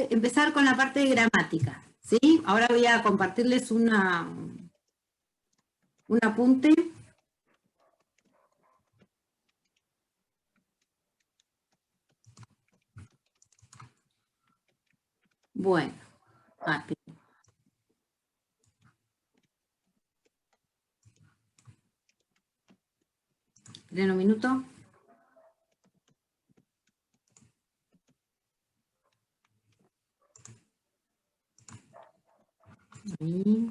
empezar con la parte de gramática, ¿sí? Ahora voy a compartirles un apunte. Bueno, esperen un minuto. Y,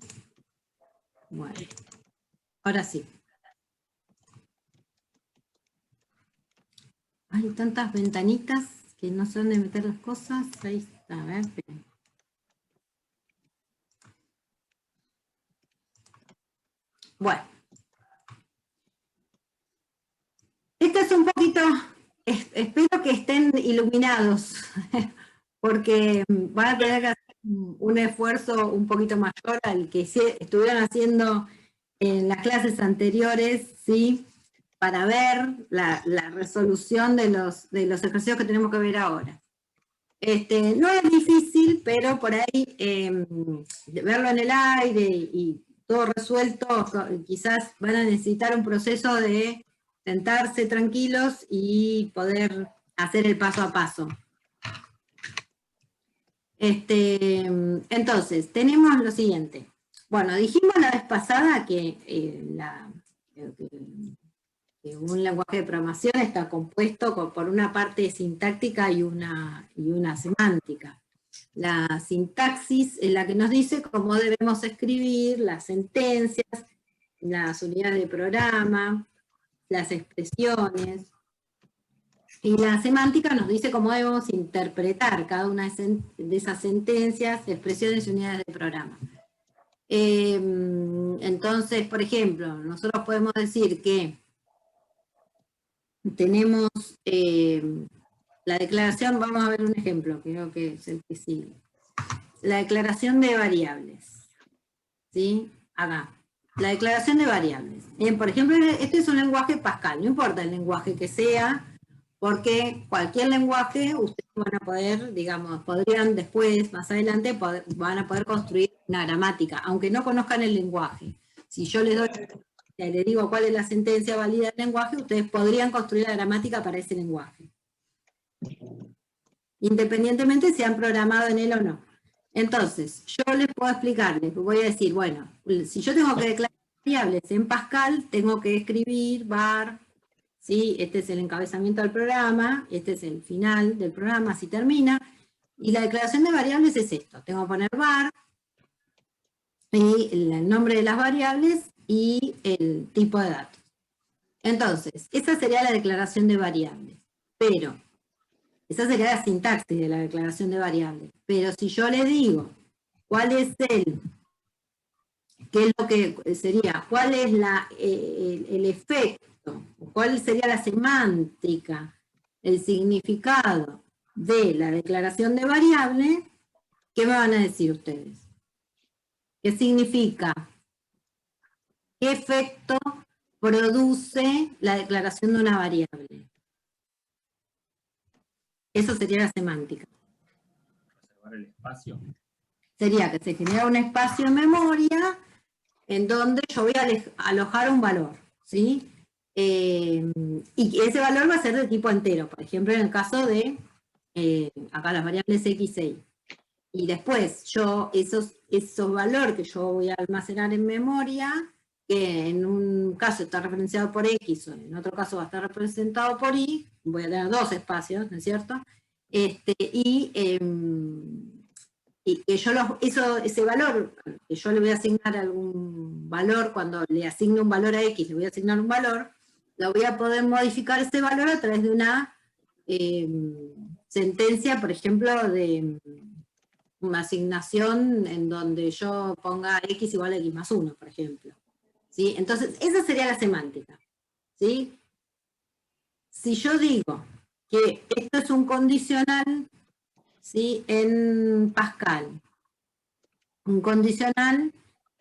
bueno, ahora sí. Hay tantas ventanitas que no sé dónde meter las cosas. Ahí está, a ver, esperen. Bueno. Esto es un poquito, espero que estén iluminados, porque van a tener que hacer un esfuerzo un poquito mayor al que estuvieron haciendo en las clases anteriores, ¿sí? Para ver la resolución de los ejercicios que tenemos que ver ahora. No es difícil, pero por ahí verlo en el aire y todo resuelto, quizás van a necesitar un proceso de sentarse tranquilos y poder hacer el paso a paso. Entonces, tenemos lo siguiente. Bueno, dijimos la vez pasada que un lenguaje de programación está compuesto por una parte sintáctica y una semántica. La sintaxis es la que nos dice cómo debemos escribir las sentencias, las unidades de programa, las expresiones, y la semántica nos dice cómo debemos interpretar cada una de esas sentencias, expresiones y unidades de programa. Entonces, por ejemplo, nosotros podemos decir que tenemos la declaración, vamos a ver un ejemplo, creo que es el que sigue. La declaración de variables, ¿sí? Acá, la declaración de variables. Bien, por ejemplo, este es un lenguaje Pascal, no importa el lenguaje que sea, porque cualquier lenguaje ustedes van a poder, digamos, podrían después, más adelante, van a poder construir una gramática, aunque no conozcan el lenguaje. Si yo les digo cuál es la sentencia válida del lenguaje, ustedes podrían construir la gramática para ese lenguaje. Independientemente si han programado en él o no. Entonces, yo les puedo explicar, les voy a decir, bueno, si yo tengo que declarar variables en Pascal, tengo que escribir var, ¿sí? Este es el encabezamiento del programa, este es el final del programa, así termina, y la declaración de variables es esto, tengo que poner var, y el nombre de las variables, y el tipo de datos. Entonces, esa sería la declaración de variables, pero esa sería la sintaxis de la declaración de variables. Pero si yo le digo cuál es qué es lo que sería, cuál es el efecto, cuál sería la semántica, el significado de la declaración de variable, ¿qué me van a decir ustedes? ¿Qué significa? ¿Qué efecto produce la declaración de una variable? Eso sería la semántica. Reservar el espacio. Sería que se genera un espacio en memoria en donde yo voy a alojar un valor, ¿sí? Y ese valor va a ser de tipo entero, por ejemplo, en el caso de, acá las variables x e y. Y después yo, esos valores que yo voy a almacenar en memoria, que en un caso está referenciado por x, o en otro caso va a estar representado por y, voy a tener dos espacios, ¿no es cierto? Y que yo ese valor, que yo le voy a asignar algún valor, cuando le asigno un valor a x, le voy a asignar un valor, lo voy a poder modificar ese valor a través de una sentencia, por ejemplo, de una asignación en donde yo ponga x igual a x más 1, por ejemplo. ¿Sí? Entonces, esa sería la semántica. ¿Sí? Si yo digo que esto es un condicional, ¿sí? En Pascal, un condicional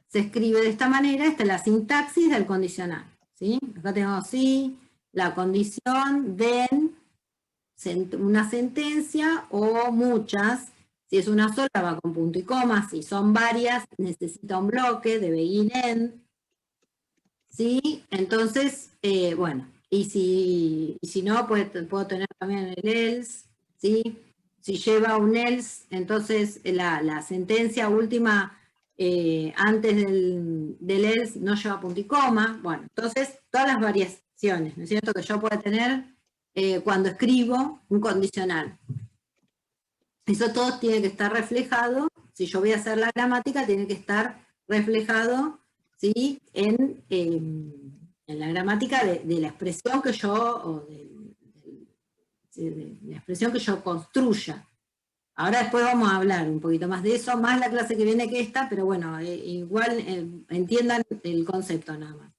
se escribe de esta manera, esta es la sintaxis del condicional. ¿Sí? Acá tengo sí, la condición de una sentencia o muchas Si es una sola, va con punto y coma. Si son varias, necesita un bloque de begin-end. ¿Sí? Entonces, bueno, y si no, puedo tener también el else, ¿sí? Si lleva un else, entonces la sentencia última antes del else no lleva punto y coma. Bueno, entonces todas las variaciones, ¿no es cierto?, que yo pueda tener cuando escribo un condicional. Eso todo tiene que estar reflejado. Si yo voy a hacer la gramática, tiene que estar reflejado, ¿sí?, en la gramática de la expresión que yo, o de la expresión que yo construya. Ahora después vamos a hablar un poquito más de eso, más la clase que viene que esta, pero bueno, igual entiendan el concepto nada más.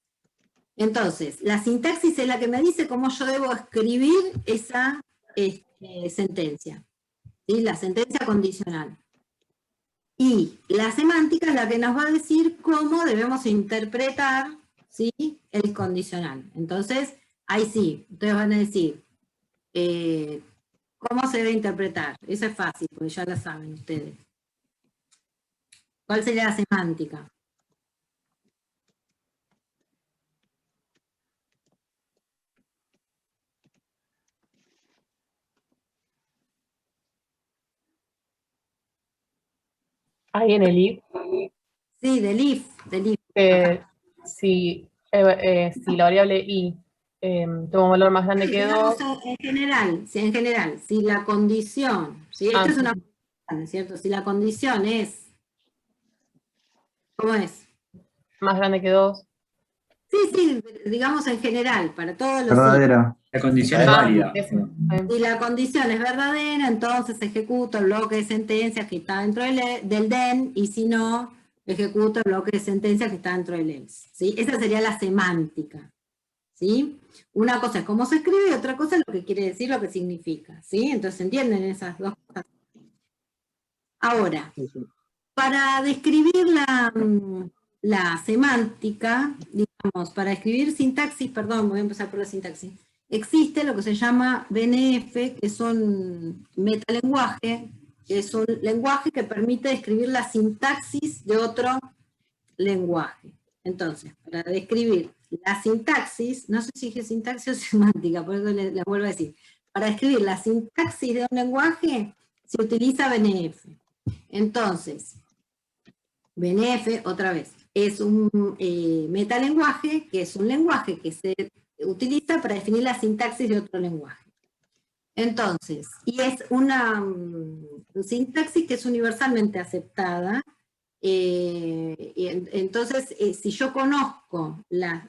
Entonces, la sintaxis es la que me dice cómo yo debo escribir esa sentencia, ¿sí?, la sentencia condicional. Y la semántica es la que nos va a decir cómo debemos interpretar, ¿sí?, el condicional. Entonces, ahí sí, ustedes van a decir, ¿cómo se debe interpretar? Eso es fácil, porque ya lo saben ustedes. ¿Cuál sería la semántica? Ahí en el if, Sí, del if. si la variable i toma un valor más grande Sí, que digamos 2. en general, si la condición, ¿sí? Esto es Sí. una condición, ¿no es cierto? Si la condición es, ¿cómo es? Más grande que 2. Sí, digamos en general, para todos los Verdadera. La condición es válida. Si la condición es verdadera, entonces ejecuto el bloque de sentencias que está dentro del den, y si no, ejecuto el bloque de sentencias que está dentro del else, ¿sí? Esa sería la semántica, ¿sí? Una cosa es cómo se escribe y otra cosa es lo que quiere decir, lo que significa, ¿sí? Entonces, ¿entienden esas dos cosas? Ahora, para describir la semántica, digamos, para escribir sintaxis, perdón, voy a empezar por la sintaxis, existe lo que se llama BNF, que es un metalenguaje, que es un lenguaje que permite describir la sintaxis de otro lenguaje. Entonces, para describir la sintaxis, no sé si dije sintaxis o semántica, por eso les vuelvo a decir, para describir la sintaxis de un lenguaje se utiliza BNF. Entonces, BNF, otra vez, es un metalenguaje, que es un lenguaje que se utiliza para definir la sintaxis de otro lenguaje. Entonces, y es una sintaxis que es universalmente aceptada. Entonces, si yo conozco la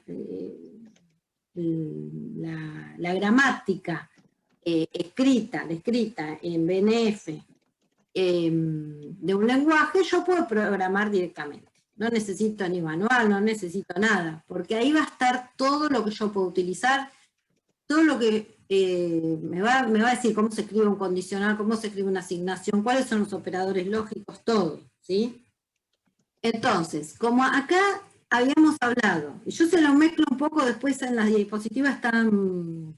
gramática descrita en BNF de un lenguaje, yo puedo programar directamente. No necesito ni manual, no necesito nada, porque ahí va a estar todo lo que yo puedo utilizar, todo lo que me va a decir cómo se escribe un condicional, cómo se escribe una asignación, cuáles son los operadores lógicos, todo, ¿sí? Entonces, como acá habíamos hablado, y yo se lo mezclo un poco, después en las diapositivas están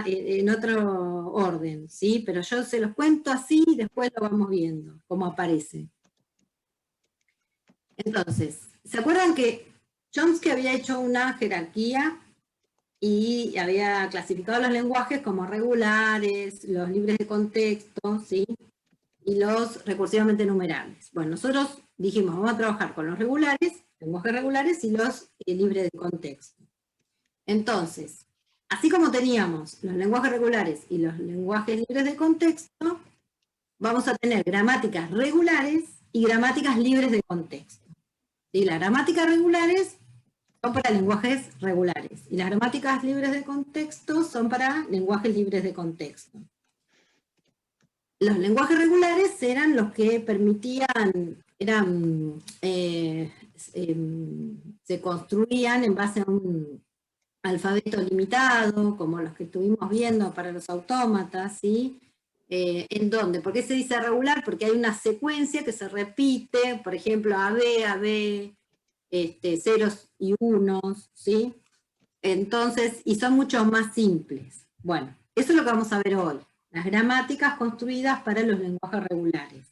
en otro orden, ¿sí? Pero yo se los cuento así y después lo vamos viendo, cómo aparece. Entonces, ¿se acuerdan que Chomsky había hecho una jerarquía y había clasificado los lenguajes como regulares, los libres de contexto, ¿sí?, y los recursivamente numerables? Bueno, nosotros dijimos, vamos a trabajar con los regulares, lenguajes regulares, y los libres de contexto. Entonces, así como teníamos los lenguajes regulares y los lenguajes libres de contexto, vamos a tener gramáticas regulares y gramáticas libres de contexto. ¿Sí? Las gramáticas regulares son para lenguajes regulares, y las gramáticas libres de contexto son para lenguajes libres de contexto. Los lenguajes regulares eran los que permitían, se construían en base a un alfabeto limitado, como los que estuvimos viendo para los autómatas, ¿sí? ¿En dónde? ¿Por qué se dice regular? Porque hay una secuencia que se repite, por ejemplo, AB, ceros y unos, ¿sí? Entonces, y son mucho más simples. Bueno, eso es lo que vamos a ver hoy, las gramáticas construidas para los lenguajes regulares.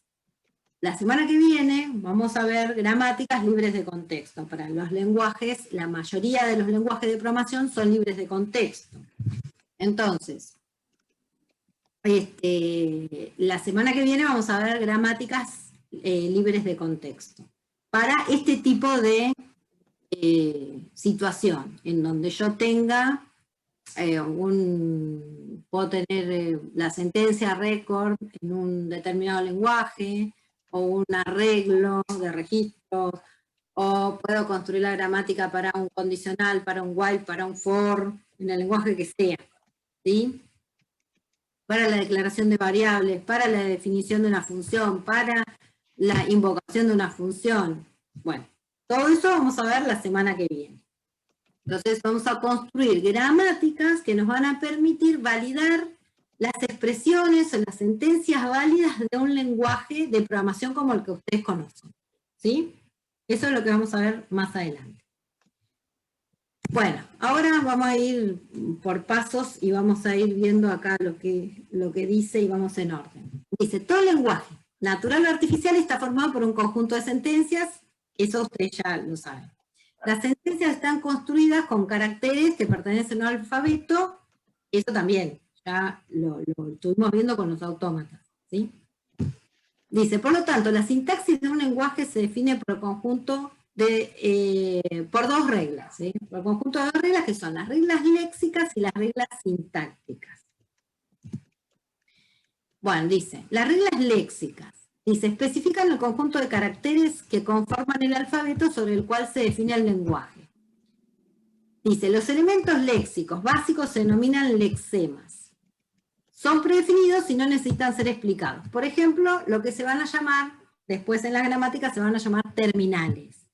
la semana que viene vamos a ver gramáticas libres de contexto. Para los lenguajes, la mayoría de los lenguajes de programación son libres de contexto. Entonces, la semana que viene vamos a ver gramáticas libres de contexto. Para este tipo de situación, en donde yo tenga puedo tener la sentencia récord en un determinado lenguaje, o un arreglo de registros, o puedo construir la gramática para un condicional, para un while, para un for, en el lenguaje que sea, ¿sí? Para la declaración de variables, para la definición de una función, para la invocación de una función. Bueno, todo eso vamos a ver la semana que viene. Entonces vamos a construir gramáticas que nos van a permitir validar las expresiones o las sentencias válidas de un lenguaje de programación como el que ustedes conocen. ¿Sí? Eso es lo que vamos a ver más adelante. Bueno, ahora vamos a ir por pasos y vamos a ir viendo acá lo que dice y vamos en orden. Dice, todo lenguaje natural o artificial está formado por un conjunto de sentencias, eso ustedes ya lo saben. Las sentencias están construidas con caracteres que pertenecen al alfabeto, eso también, ya lo estuvimos viendo con los autómatas, ¿sí? Dice, por lo tanto, la sintaxis de un lenguaje se define por el conjunto por dos reglas, ¿sí? Por el conjunto de dos reglas que son las reglas léxicas y las reglas sintácticas. Bueno, dice, las reglas léxicas, dice, especifican el conjunto de caracteres que conforman el alfabeto sobre el cual se define el lenguaje. Dice, los elementos léxicos básicos se denominan lexemas. Son predefinidos y no necesitan ser explicados. Por ejemplo, lo que se van a llamar, después en la gramática se van a llamar terminales.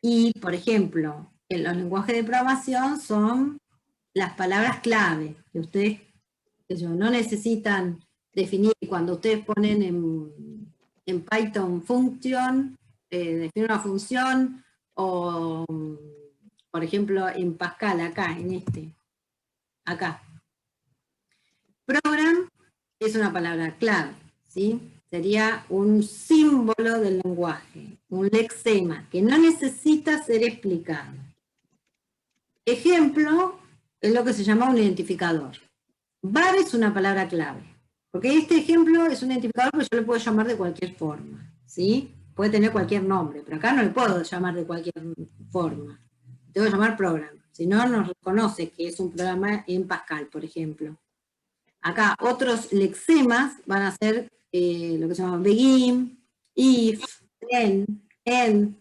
Y, por ejemplo, en los lenguajes de programación son las palabras clave, que ustedes no necesitan definir. Cuando ustedes ponen en Python function, definir una función, o, por ejemplo, en Pascal, acá, acá. Program es una palabra clave, ¿sí? Sería un símbolo del lenguaje, un lexema, que no necesita ser explicado. Ejemplo, es lo que se llama un identificador. Var es una palabra clave, porque este ejemplo es un identificador que yo le puedo llamar de cualquier forma, ¿sí? Puede tener cualquier nombre, pero acá no le puedo llamar de cualquier forma. Tengo que llamar program, si no, no reconoce que es un programa en Pascal, por ejemplo. Acá otros lexemas van a ser lo que se llama begin, if, end,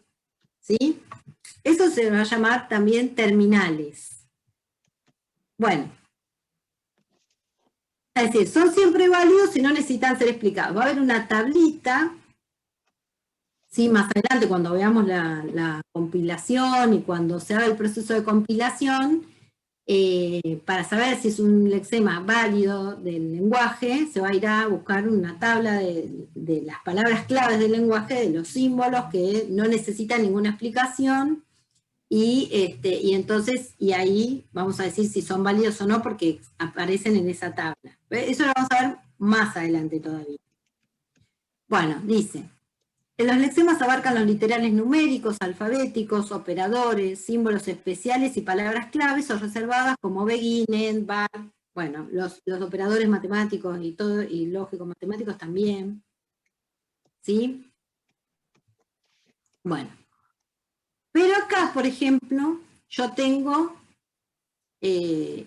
¿sí? Eso se va a llamar también terminales. Bueno, es decir, son siempre válidos y no necesitan ser explicados. Va a haber una tablita, ¿sí? Más adelante cuando veamos la compilación y cuando se haga el proceso de compilación, para saber si es un lexema válido del lenguaje, se va a ir a buscar una tabla de las palabras claves del lenguaje, de los símbolos que no necesitan ninguna explicación, y entonces, y ahí vamos a decir si son válidos o no, porque aparecen en esa tabla. Eso lo vamos a ver más adelante todavía. Bueno, dice, los lexemas abarcan los literales numéricos, alfabéticos, operadores, símbolos especiales y palabras claves o reservadas como begin, end, var, bueno, los operadores matemáticos y todo, y lógicos matemáticos también, ¿sí? Bueno. Pero acá, por ejemplo, yo tengo el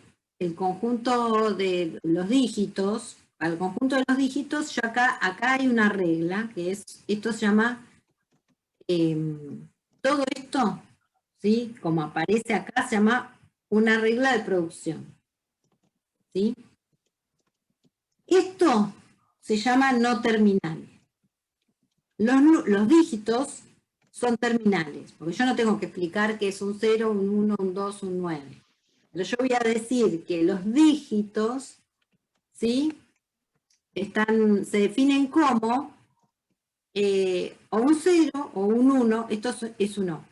conjunto de los dígitos. Al conjunto de los dígitos, yo acá hay una regla, que es, esto se llama, todo esto, ¿sí? Como aparece acá, se llama una regla de producción, ¿sí? Esto se llama no terminal. Los dígitos son terminales, porque yo no tengo que explicar que es un 0, un 1, un 2, un 9. Pero yo voy a decir que los dígitos, ¿sí? Se definen como o un 0 o un 1, esto es un O.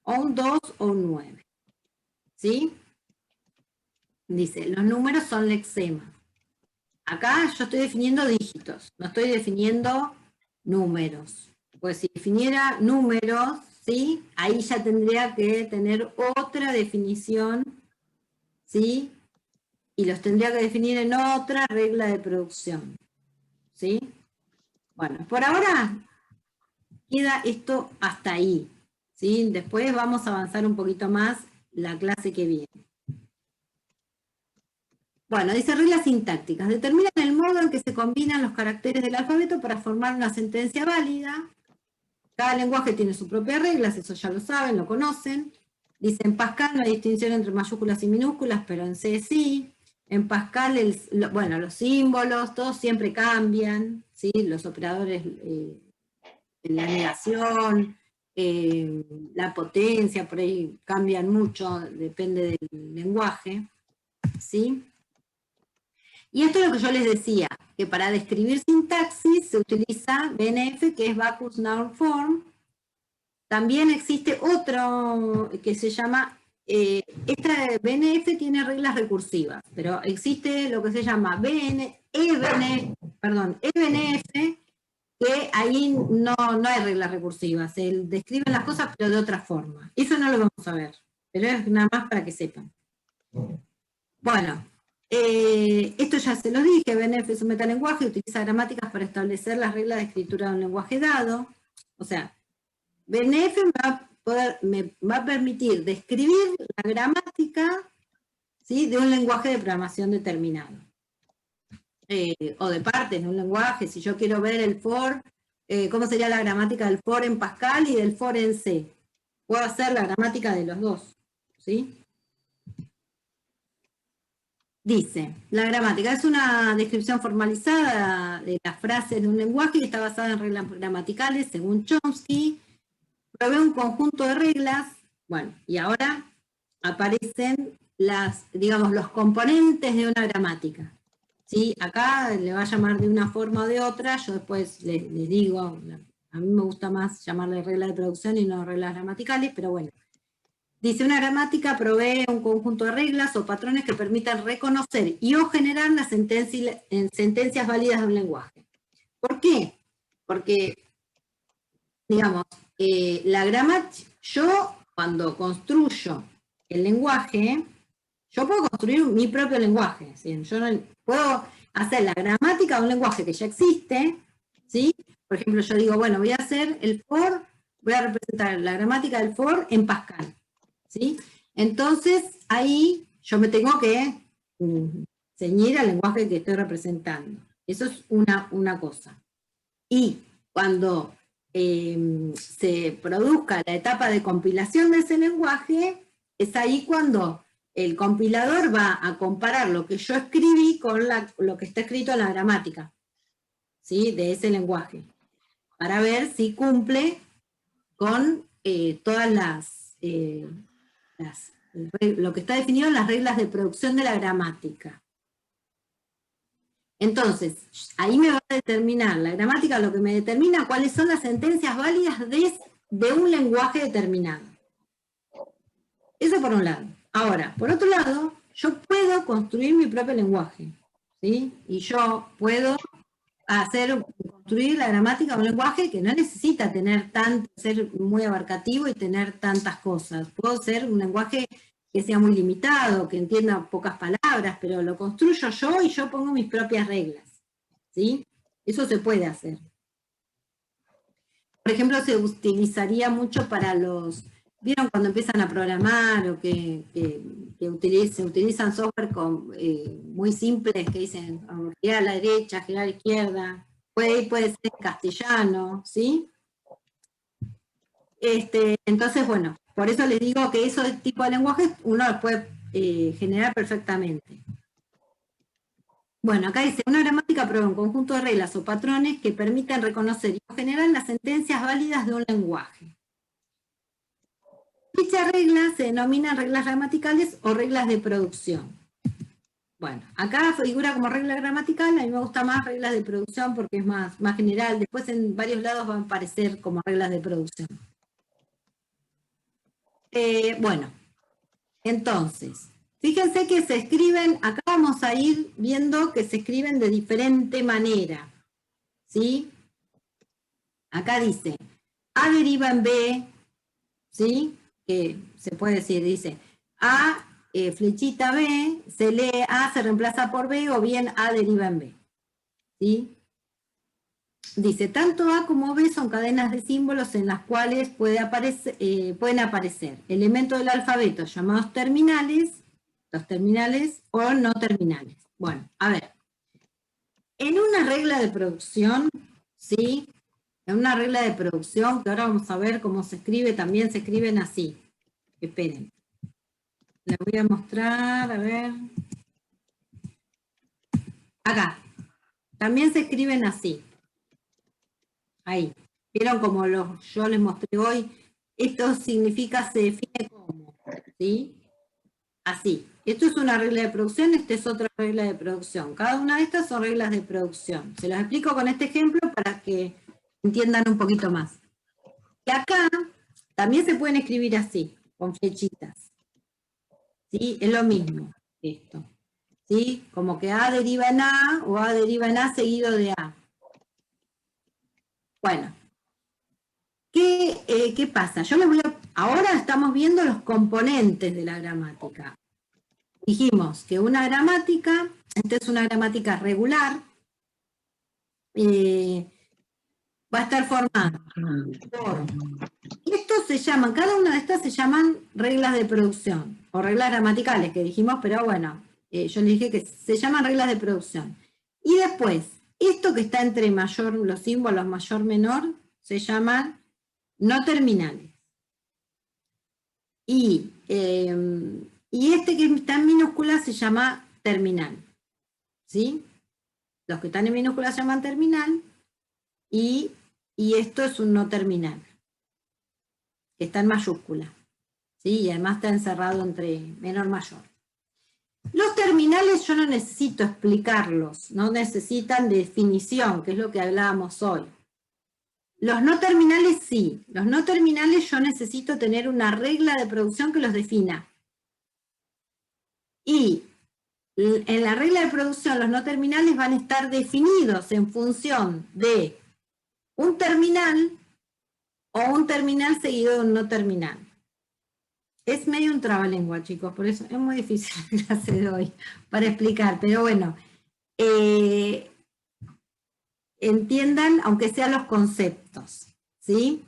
O un 2 o un 9. ¿Sí? Dice, los números son lexemas. Acá yo estoy definiendo dígitos, no estoy definiendo números. Pues si definiera números, ¿sí? Ahí ya tendría que tener otra definición, ¿sí? Y los tendría que definir en otra regla de producción, ¿sí? Bueno, por ahora queda esto hasta ahí, ¿sí? Después vamos a avanzar un poquito más la clase que viene. Bueno, dice reglas sintácticas. Determinan el modo en que se combinan los caracteres del alfabeto para formar una sentencia válida. Cada lenguaje tiene sus propias reglas, eso ya lo saben, lo conocen. Dice, en Pascal no hay distinción entre mayúsculas y minúsculas, pero en C sí. En Pascal, bueno, los símbolos, todos siempre cambian, ¿sí? Los operadores, la negación, la potencia, por ahí cambian mucho, depende del lenguaje, ¿sí? Y esto es lo que yo les decía, que para describir sintaxis se utiliza BNF, que es Backus Noun Form. También existe otro que se llama, esta BNF tiene reglas recursivas, pero existe lo que se llama EBNF, que ahí no hay reglas recursivas, se describen las cosas pero de otra forma. Eso no lo vamos a ver, pero es nada más para que sepan. Bueno, esto ya se lo dije, BNF es un metalenguaje, utiliza gramáticas para establecer las reglas de escritura de un lenguaje dado. O sea, BNF me va a permitir describir la gramática, ¿sí? De un lenguaje de programación determinado. O de partes de un lenguaje, si yo quiero ver el for, cómo sería la gramática del for en Pascal y del for en C. Puedo hacer la gramática de los dos, ¿sí? Dice, la gramática es una descripción formalizada de las frases de un lenguaje y está basada en reglas gramaticales, según Chomsky. Provee un conjunto de reglas, bueno, y ahora aparecen digamos, los componentes de una gramática. ¿Sí? Acá le va a llamar de una forma o de otra, yo después les digo, a mí me gusta más llamarle reglas de producción y no reglas gramaticales, pero bueno. Dice, una gramática provee un conjunto de reglas o patrones que permitan reconocer y o generar las sentencias válidas de un lenguaje. ¿Por qué? Porque, digamos, la gramática, yo cuando construyo el lenguaje, yo puedo construir mi propio lenguaje, ¿sí? Yo no, puedo hacer la gramática de un lenguaje que ya existe, ¿sí? Por ejemplo, yo digo, bueno, voy a hacer el for, voy a representar la gramática del for en Pascal, ¿sí? Entonces, ahí yo me tengo que ceñir al lenguaje que estoy representando. Eso es una cosa. Y cuando se produzca la etapa de compilación de ese lenguaje, es ahí cuando el compilador va a comparar lo que yo escribí con lo que está escrito en la gramática, ¿sí? De ese lenguaje, para ver si cumple con todas lo que está definido en las reglas de producción de la gramática. Entonces, ahí me va a determinar la gramática, lo que me determina cuáles son las sentencias válidas de un lenguaje determinado. Eso por un lado. Ahora, por otro lado, yo puedo construir mi propio lenguaje, ¿sí? Y yo puedo construir la gramática de un lenguaje que no necesita ser muy abarcativo y tener tantas cosas. Puedo ser un lenguaje que sea muy limitado, que entienda pocas palabras, pero lo construyo yo y yo pongo mis propias reglas, ¿sí? Eso se puede hacer. Por ejemplo, se utilizaría mucho para ¿vieron cuando empiezan a programar o que se utilizan software muy simples que dicen girar a la derecha, girar a la izquierda? Puede ser en castellano, ¿sí? Entonces, bueno, por eso les digo que esos tipos de lenguajes uno los puede generar perfectamente. Bueno, acá dice, una gramática provee un conjunto de reglas o patrones que permitan reconocer y generar las sentencias válidas de un lenguaje. Dichas reglas se denominan reglas gramaticales o reglas de producción. Bueno, acá figura como regla gramatical, a mí me gusta más reglas de producción porque es más general. Después en varios lados van a aparecer como reglas de producción. Bueno, entonces, fíjense que se escriben, acá vamos a ir viendo que se escriben de diferente manera, ¿sí? Acá dice, A deriva en B, ¿sí? Que se puede decir, dice, A flechita B, se lee A, se reemplaza por B, o bien A deriva en B, ¿sí? Dice, tanto A como B son cadenas de símbolos en las cuales pueden aparecer elementos del alfabeto llamados terminales, los terminales o no terminales. Bueno, a ver. En una regla de producción, ¿sí? En una regla de producción, que ahora vamos a ver cómo se escribe, también se escriben así. Esperen. Les voy a mostrar, a ver. Acá. También se escriben así. Ahí. ¿Vieron como yo les mostré hoy? Esto significa se define como, ¿sí? Así. Esto es una regla de producción, esta es otra regla de producción. Cada una de estas son reglas de producción. Se las explico con este ejemplo para que entiendan un poquito más. Y acá también se pueden escribir así, con flechitas. ¿Sí? Es lo mismo esto. ¿Sí? Como que A deriva en A o A deriva en A seguido de A. Bueno. ¿Qué pasa? Ahora estamos viendo los componentes de la gramática. Dijimos que una gramática, esta es una gramática regular, va a estar formada por... Estos se llaman, cada una de estas se llaman reglas de producción, o reglas gramaticales que dijimos, pero bueno, yo les dije que se llaman reglas de producción. Y después, esto que está entre mayor, los símbolos mayor-menor, se llaman no terminales. Y este que está en minúscula se llama terminal. ¿Sí? Los que están en minúscula se llaman terminal y esto es un no terminal, que está en mayúscula. ¿Sí? Y además está encerrado entre menor-mayor. Los terminales yo no necesito explicarlos, no necesitan definición, que es lo que hablábamos hoy. Los no terminales sí, los no terminales yo necesito tener una regla de producción que los defina. Y en la regla de producción los no terminales van a estar definidos en función de un terminal o un terminal seguido de un no terminal. Es medio un trabalengua, chicos, por eso es muy difícil la clase de hoy para explicar, pero bueno, entiendan aunque sean los conceptos, ¿sí?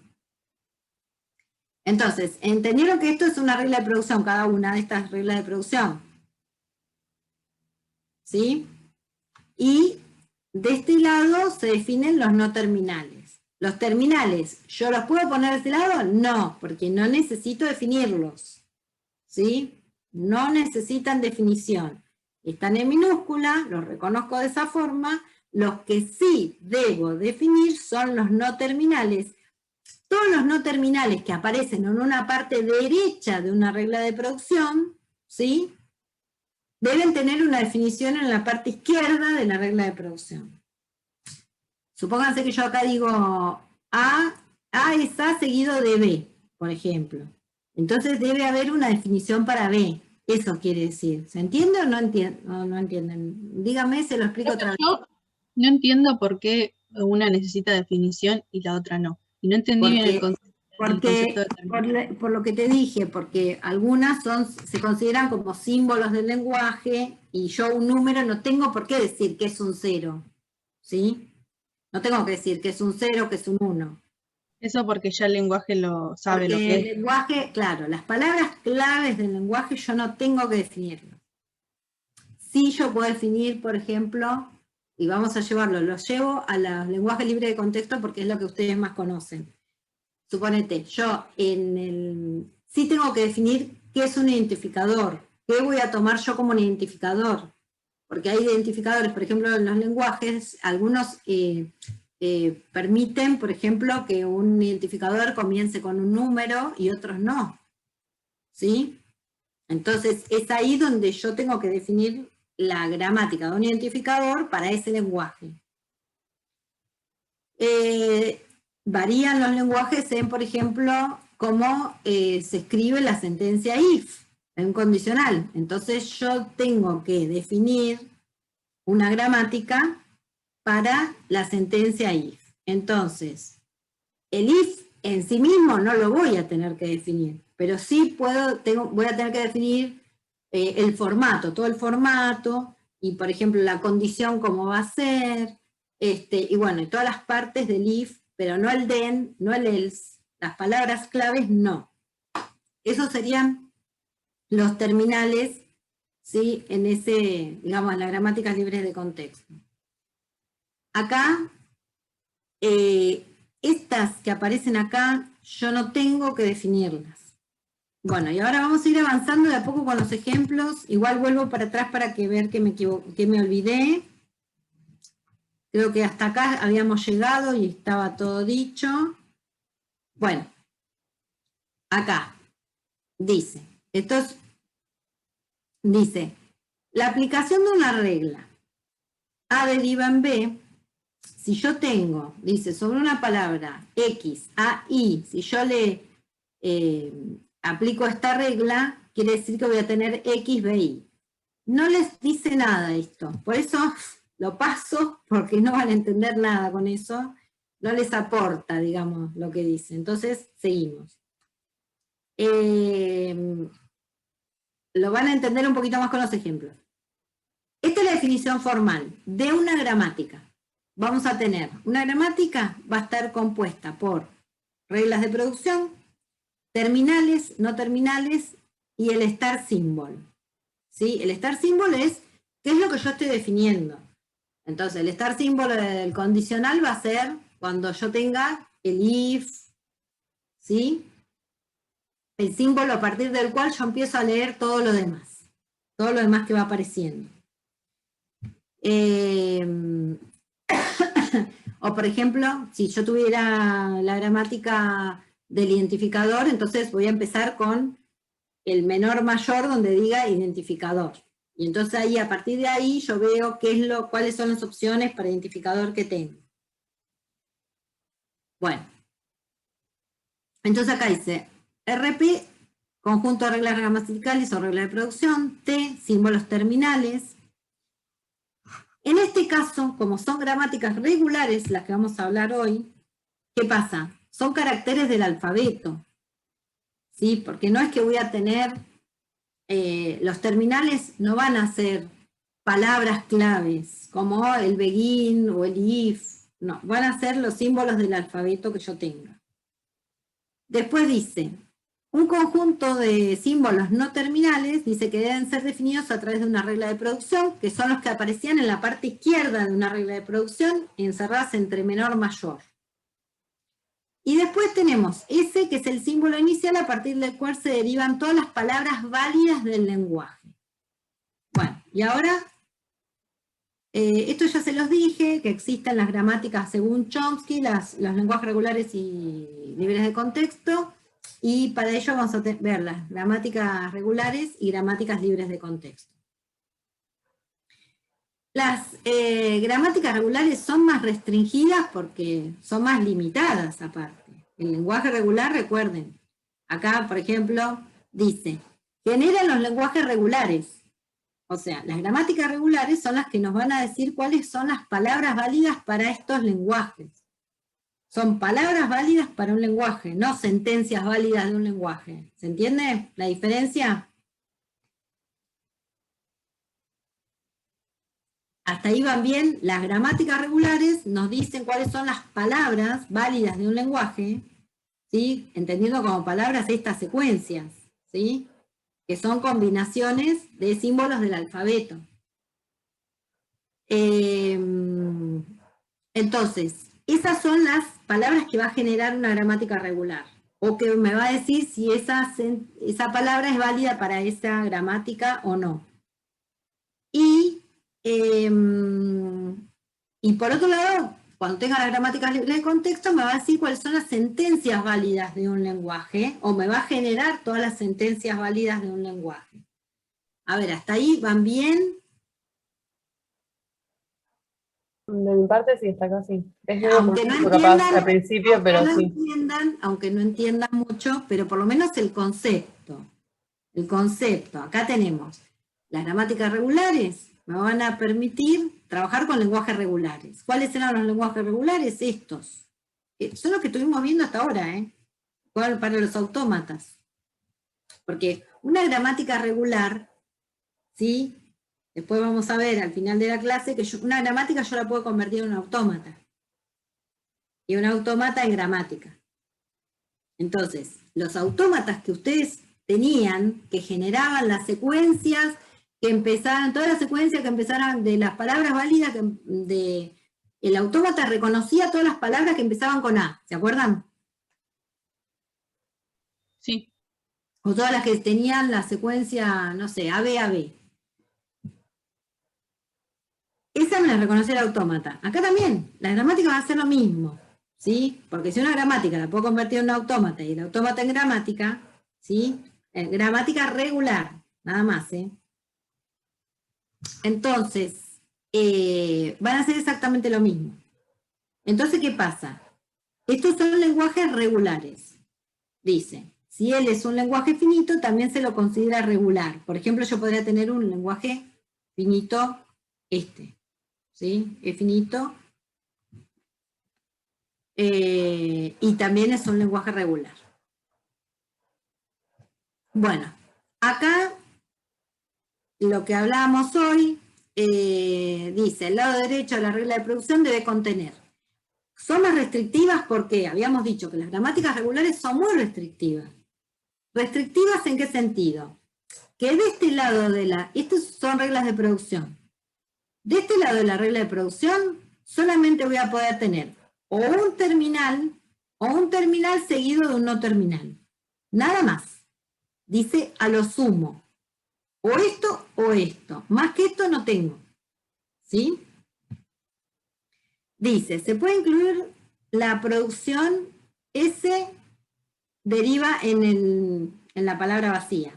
Entonces, ¿entendieron que esto es una regla de producción, cada una de estas reglas de producción? ¿Sí? Y de este lado se definen los no terminales. Los terminales, ¿yo los puedo poner de este lado? No, porque no necesito definirlos. ¿Sí? No necesitan definición. Están en minúscula, los reconozco de esa forma. Los que sí debo definir son los no terminales. Todos los no terminales que aparecen en una parte derecha de una regla de producción, ¿sí? Deben tener una definición en la parte izquierda de la regla de producción. Supónganse que yo acá digo A es A seguido de B, por ejemplo. Entonces debe haber una definición para B. Eso quiere decir. ¿Se entiende o no entienden? No entienden. Dígame, se lo explico otra vez. Yo no entiendo por qué una necesita definición y la otra no. Y no entendí bien el concepto de terminal. Por lo que te dije, porque algunas se consideran como símbolos del lenguaje y yo un número no tengo por qué decir que es un 0. ¿Sí? No tengo que decir que es un 0, que es un 1. Eso porque ya el lenguaje lo sabe Porque lo que es. el lenguaje, claro, las palabras claves del lenguaje yo no tengo que definirlo. Sí yo puedo definir, por ejemplo, y vamos a llevarlo, lo llevo a los lenguajes libres de contexto porque es lo que ustedes más conocen. Suponete, yo sí tengo que definir qué es un identificador, qué voy a tomar yo como un identificador, porque hay identificadores, por ejemplo, en los lenguajes, algunos permiten, por ejemplo, que un identificador comience con un número y otros no, ¿sí? Entonces, es ahí donde yo tengo que definir la gramática de un identificador para ese lenguaje. Varían los lenguajes en, por ejemplo, cómo se escribe la sentencia if, en un condicional. Entonces yo tengo que definir una gramática para la sentencia if. Entonces, El if en sí mismo no lo voy a tener que definir, pero sí voy a tener que definir el formato, todo el formato, y por ejemplo la condición cómo va a ser, y bueno, y todas las partes del if, pero no el then, no el else, las palabras claves no. Esos serían los terminales, ¿sí? En ese, digamos, en las gramáticas libres de contexto. Acá, estas que aparecen acá, yo no tengo que definirlas. Bueno, y ahora vamos a ir avanzando de a poco con los ejemplos. Igual vuelvo para atrás para ver que me olvidé. Creo que hasta acá habíamos llegado y estaba todo dicho. Bueno, acá dice, dice, la aplicación de una regla A deriva en B, si yo tengo, dice, sobre una palabra X, A, I, si yo le aplico esta regla, quiere decir que voy a tener X, B, I. No les dice nada esto, por eso lo paso, porque no van a entender nada con eso, no les aporta, digamos, lo que dice. Entonces, seguimos. Lo van a entender un poquito más con los ejemplos. Esta es la definición formal de una gramática. Vamos a tener, una gramática va a estar compuesta por reglas de producción, terminales, no terminales y el start symbol. ¿Sí? El start symbol es qué es lo que yo estoy definiendo. Entonces, el start symbol del condicional va a ser cuando yo tenga el if, ¿sí? El símbolo a partir del cual yo empiezo a leer todo lo demás que va apareciendo. O por ejemplo, si yo tuviera la gramática del identificador, entonces voy a empezar con el menor mayor donde diga identificador. Y entonces ahí, a partir de ahí, yo veo cuáles son las opciones para identificador que tengo. Bueno. Entonces acá dice, RP, conjunto de reglas gramaticales o reglas de producción, T, símbolos terminales. En este caso, como son gramáticas regulares, las que vamos a hablar hoy, ¿qué pasa? Son caracteres del alfabeto, ¿sí? Porque no es que voy a tener, los terminales no van a ser palabras claves, como el begin o el if, no, van a ser los símbolos del alfabeto que yo tenga. Después dice, un conjunto de símbolos no terminales, dice que deben ser definidos a través de una regla de producción, que son los que aparecían en la parte izquierda de una regla de producción, encerradas entre menor y mayor. Y después tenemos S, que es el símbolo inicial a partir del cual se derivan todas las palabras válidas del lenguaje. Bueno, y ahora, esto ya se los dije, que existen las gramáticas según Chomsky, los lenguajes regulares y libres de contexto, y para ello vamos a ver las gramáticas regulares y gramáticas libres de contexto. Las gramáticas regulares son más restringidas porque son más limitadas aparte. El lenguaje regular, recuerden, acá por ejemplo dice, generan los lenguajes regulares. O sea, las gramáticas regulares son las que nos van a decir cuáles son las palabras válidas para estos lenguajes. Son palabras válidas para un lenguaje, no sentencias válidas de un lenguaje. ¿Se entiende la diferencia? Hasta ahí van bien. Las gramáticas regulares nos dicen cuáles son las palabras válidas de un lenguaje, ¿sí? Entendiendo como palabras estas secuencias, ¿sí? Que son combinaciones de símbolos del alfabeto. Entonces, esas son las palabras que va a generar una gramática regular, o que me va a decir si esa palabra es válida para esa gramática o no. Y por otro lado, cuando tenga la gramática libre de contexto, me va a decir cuáles son las sentencias válidas de un lenguaje, o me va a generar todas las sentencias válidas de un lenguaje. A ver, ¿hasta ahí van bien? De mi parte sí, está casi. Es aunque no entiendan, capaz al principio, pero sí. Aunque no entiendan mucho, pero por lo menos el concepto. El concepto. Acá tenemos las gramáticas regulares, me van a permitir trabajar con lenguajes regulares. ¿Cuáles eran los lenguajes regulares? Estos son los que estuvimos viendo hasta ahora, igual para los autómatas. Porque una gramática regular, ¿sí? Después vamos a ver al final de la clase que una gramática yo la puedo convertir en un autómata. Y un autómata en gramática. Entonces, los autómatas que ustedes tenían, que generaban las secuencias, que empezaran, todas las secuencias que empezaran de las palabras válidas, el autómata reconocía todas las palabras que empezaban con A, ¿se acuerdan? Sí. O todas las que tenían la secuencia, no sé, AB, AB. Esa me la reconoció el autómata. Acá también, la gramática va a ser lo mismo, ¿sí? Porque si una gramática la puedo convertir en un autómata y el autómata en gramática, ¿sí? Gramática regular, nada más, ¿eh? Entonces, van a ser exactamente lo mismo. Entonces, ¿qué pasa? Estos son lenguajes regulares. Dice, si él es un lenguaje finito, también se lo considera regular. Por ejemplo, yo podría tener un lenguaje finito, ¿sí? Es finito. Y también es un lenguaje regular. Bueno, acá lo que hablamos hoy dice, el lado derecho de la regla de producción debe contener. Son más restrictivas porque habíamos dicho que las gramáticas regulares son muy restrictivas. ¿Restrictivas en qué sentido? Que de este lado estas son reglas de producción. De este lado de la regla de producción solamente voy a poder tener o un terminal seguido de un no terminal. Nada más. Dice a lo sumo. O esto o esto. Más que esto no tengo. ¿Sí? Dice, se puede incluir la producción S deriva en la palabra vacía.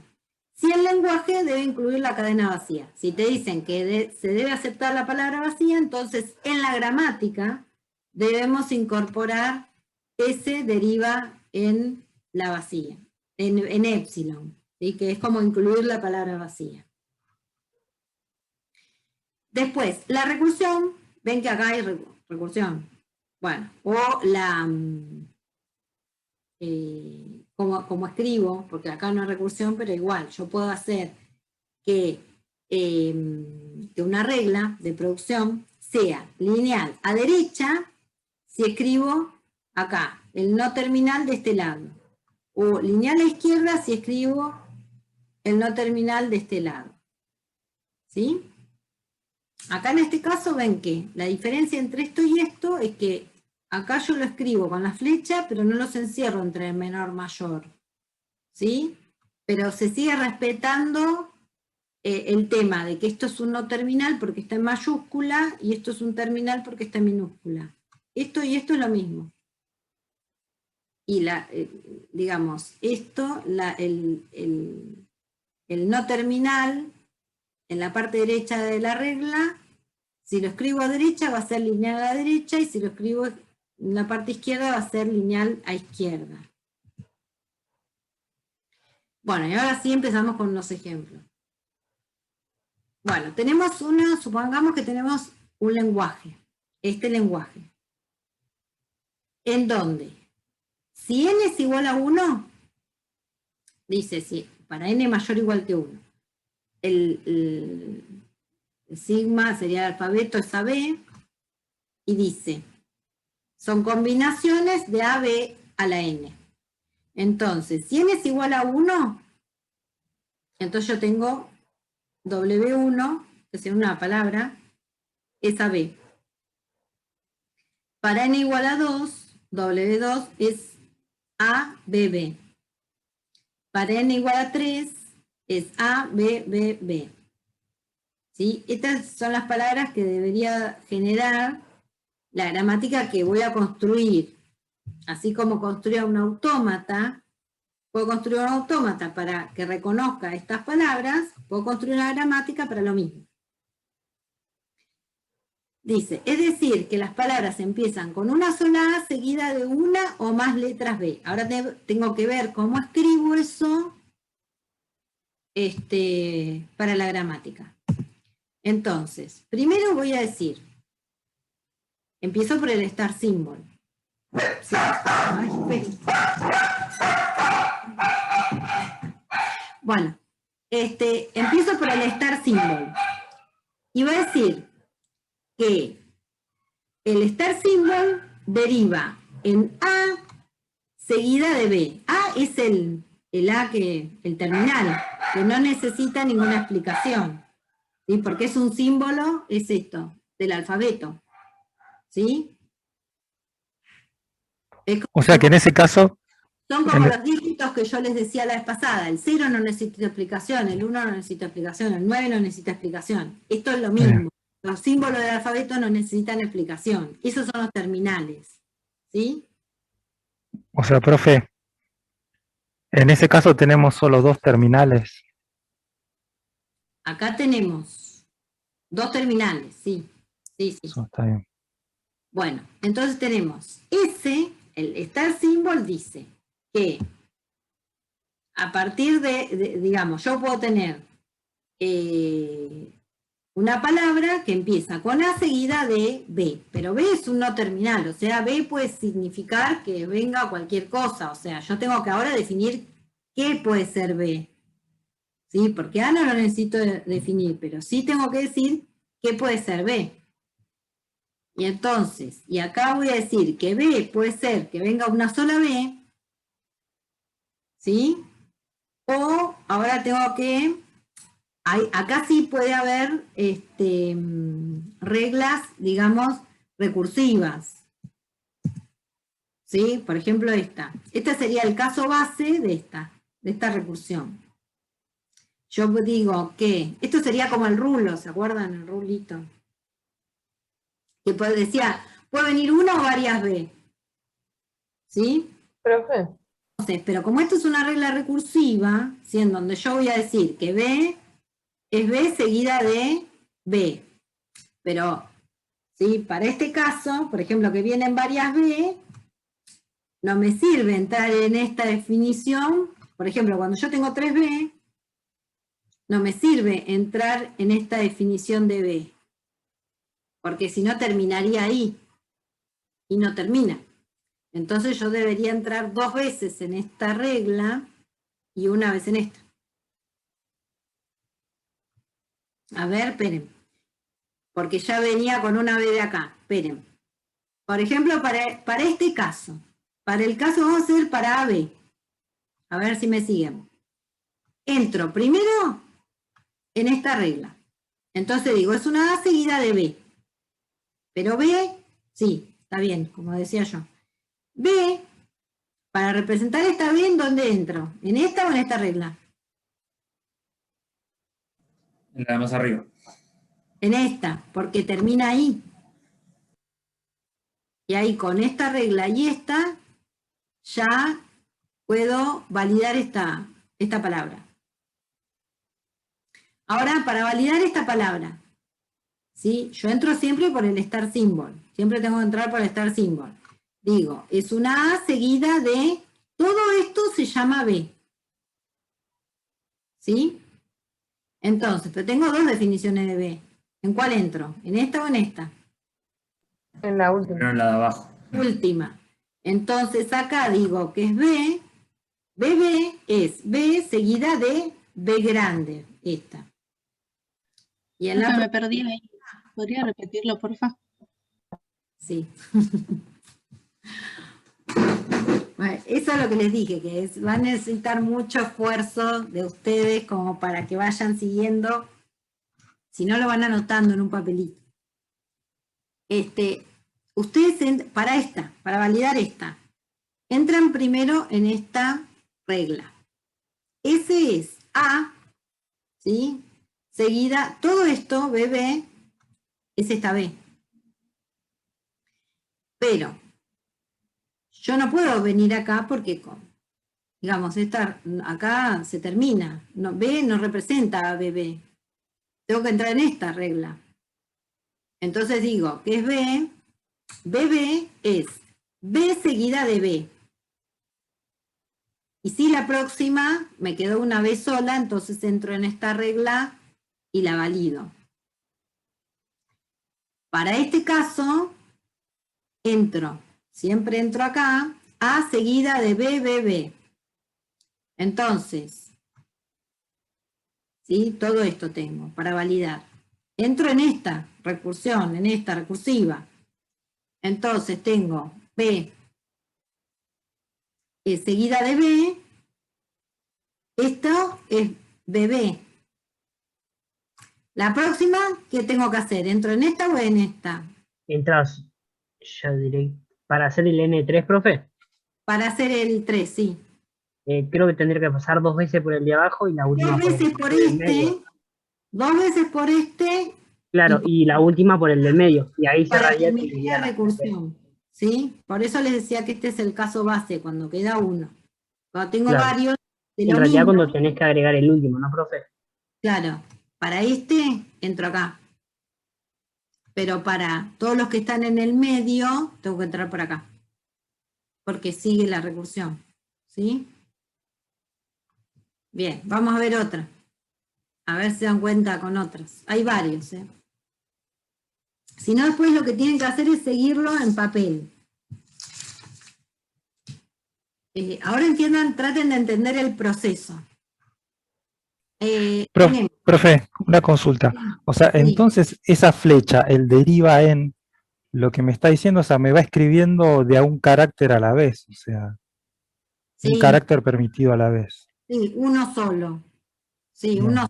Si el lenguaje debe incluir la cadena vacía. Si te dicen que se debe aceptar la palabra vacía, entonces en la gramática debemos incorporar S deriva en la vacía, en épsilon, ¿sí? Que es como incluir la palabra vacía. Después, la recursión, ven que acá hay recursión. Bueno, o la... como escribo, porque acá no hay recursión, pero igual, yo puedo hacer que una regla de producción sea lineal a derecha si escribo acá, el no terminal de este lado, o lineal a izquierda si escribo el no terminal de este lado. ¿Sí? Acá en este caso ven que la diferencia entre esto y esto es que acá yo lo escribo con la flecha, pero no los encierro entre el menor mayor. ¿Sí? Pero se sigue respetando el tema de que esto es un no terminal porque está en mayúscula y esto es un terminal porque está en minúscula. Esto y esto es lo mismo. Y digamos, esto, el no terminal, en la parte derecha de la regla, si lo escribo a derecha va a ser lineal a la derecha y si lo escribo en la parte izquierda va a ser lineal a izquierda. Bueno, y ahora sí empezamos con unos ejemplos. Bueno, supongamos que tenemos un lenguaje, este lenguaje, en donde, si n es igual a 1, dice, si para n mayor o igual que 1, el sigma sería el alfabeto, es AB, y dice, son combinaciones de AB a la n. Entonces, si n es igual a 1, entonces yo tengo W1, que es una palabra, es AB. Para n igual a 2, W2 es ABB. Para n igual a 3 es ABBB. ¿Sí? Estas son las palabras que debería generar la gramática que voy a construir. Así como construir un autómata, puedo construir un autómata para que reconozca estas palabras, puedo construir una gramática para lo mismo. Dice, es decir, que las palabras empiezan con una sola A seguida de una o más letras B. Ahora tengo que ver cómo escribo eso para la gramática. Entonces, primero voy a decir, empiezo por el star symbol. Sí. Ay, esperen. Bueno, empiezo por el star symbol. Y va a decir que el star symbol deriva en A seguida de B. A es el A el terminal, que no necesita ninguna explicación. ¿Sí? Porque es un símbolo, es esto, del alfabeto. ¿Sí? O sea que en ese caso... Son como los dígitos que yo les decía la vez pasada. El 0 no necesita explicación, el 1 no necesita explicación, el 9 no necesita explicación. Esto es lo mismo. Los símbolos del alfabeto no necesitan explicación. Esos son los terminales. ¿Sí? O sea, profe, en ese caso tenemos solo 2 terminales. Acá tenemos 2 terminales, sí. Sí. Eso está bien. Bueno, entonces tenemos el star symbol dice que a partir de digamos, yo puedo tener una palabra que empieza con A seguida de B, pero B es un no terminal, o sea, B puede significar que venga cualquier cosa, o sea, yo tengo que ahora definir qué puede ser B, ¿sí? Porque A no lo necesito definir, pero sí tengo que decir qué puede ser B. Y entonces, y acá voy a decir que B puede ser que venga una sola B, ¿sí? O ahora tengo que, acá sí puede haber reglas, digamos, recursivas. ¿Sí? Por ejemplo esta. Este sería el caso base de esta recursión. Yo digo que, esto sería como el rulo, ¿se acuerdan? El rulito. Que decía, puede venir una o varias B. ¿Sí? Profe. Entonces, pero como esto es una regla recursiva, ¿sí? En donde yo voy a decir que B es B seguida de B. Pero, ¿sí? Para este caso, por ejemplo, que vienen varias B, no me sirve entrar en esta definición. Por ejemplo, cuando yo tengo 3B, no me sirve entrar en esta definición de B. Porque si no terminaría ahí. Y no termina. Entonces yo debería entrar 2 veces en esta regla y una vez en esta. A ver, esperen. Porque ya venía con una B de acá. Esperen. Por ejemplo, para este caso. Para el caso vamos a hacer para AB. A ver si me siguen. Entro primero en esta regla. Entonces digo, es una A seguida de B. Pero B, sí, está bien, como decía yo. B, para representar esta B, ¿en dónde entro? ¿En esta o en esta regla? En la de más arriba. En esta, porque termina ahí. Y ahí con esta regla y esta, ya puedo validar esta palabra. Ahora, para validar esta palabra, ¿sí? Yo entro siempre por el star symbol. Siempre tengo que entrar por el star symbol. Digo, es una A seguida de, todo esto se llama B. ¿Sí? Entonces, pero tengo 2 definiciones de B. ¿En cuál entro? ¿En esta o en esta? En la última. Pero en la de abajo. Última. Entonces acá digo que es B. BB es B seguida de B grande. Esta. Y en Profe, la... me perdí ahí. ¿Podría repetirlo, porfa? Sí. Bueno, eso es lo que les dije, que va a necesitar mucho esfuerzo de ustedes como para que vayan siguiendo, si no lo van anotando en un papelito. Ustedes para validar esta, entran primero en esta regla. Ese es A, ¿sí? Seguida, todo esto, BB, es esta B. Pero yo no puedo venir acá porque, digamos, acá se termina. B no representa a BB. Tengo que entrar en esta regla. Entonces digo que es B. BB es B seguida de B. Y si la próxima me quedó una B sola, entonces entro en esta regla y la valido. Para este caso, entro siempre entro acá, A seguida de B, B, B. Entonces, ¿sí? Todo esto tengo para validar. Entro en esta recursión, en esta recursiva. Entonces tengo B seguida de B. Esto es BB. La próxima, ¿qué tengo que hacer? ¿Entro en esta o en esta? Entras ya directo. Para hacer el N3, profe, Para hacer el 3, sí. creo que tendría que pasar 2 veces por el de abajo y la última Dos veces por por el del medio. este, 2 veces por este, Claro, y la última por el del medio. Y ahí para cerraría y terminar diría la recursión. ¿Sí? Por eso les decía que este es el caso base, cuando queda uno. Cuando tengo Claro. varios de En lo realidad mismo, cuando tenés que agregar el último, ¿no, profe? claro, para este entro acá. Pero para todos los que están en el medio, tengo que entrar por acá. Porque sigue la recursión. ¿Sí? Bien, vamos a ver otra. A ver si se dan cuenta con otras. Hay varios, ¿eh? Si no, después lo que tienen que hacer es seguirlo en papel. Ahora entiendan, traten de entender el proceso. Tenemos, Profe, una consulta. O sea, sí, entonces esa flecha, el deriva en lo que me está diciendo, o sea, me va escribiendo de a un carácter a la vez, o sea, un sí, carácter permitido a la vez. sí, uno solo. Sí, Bien, uno,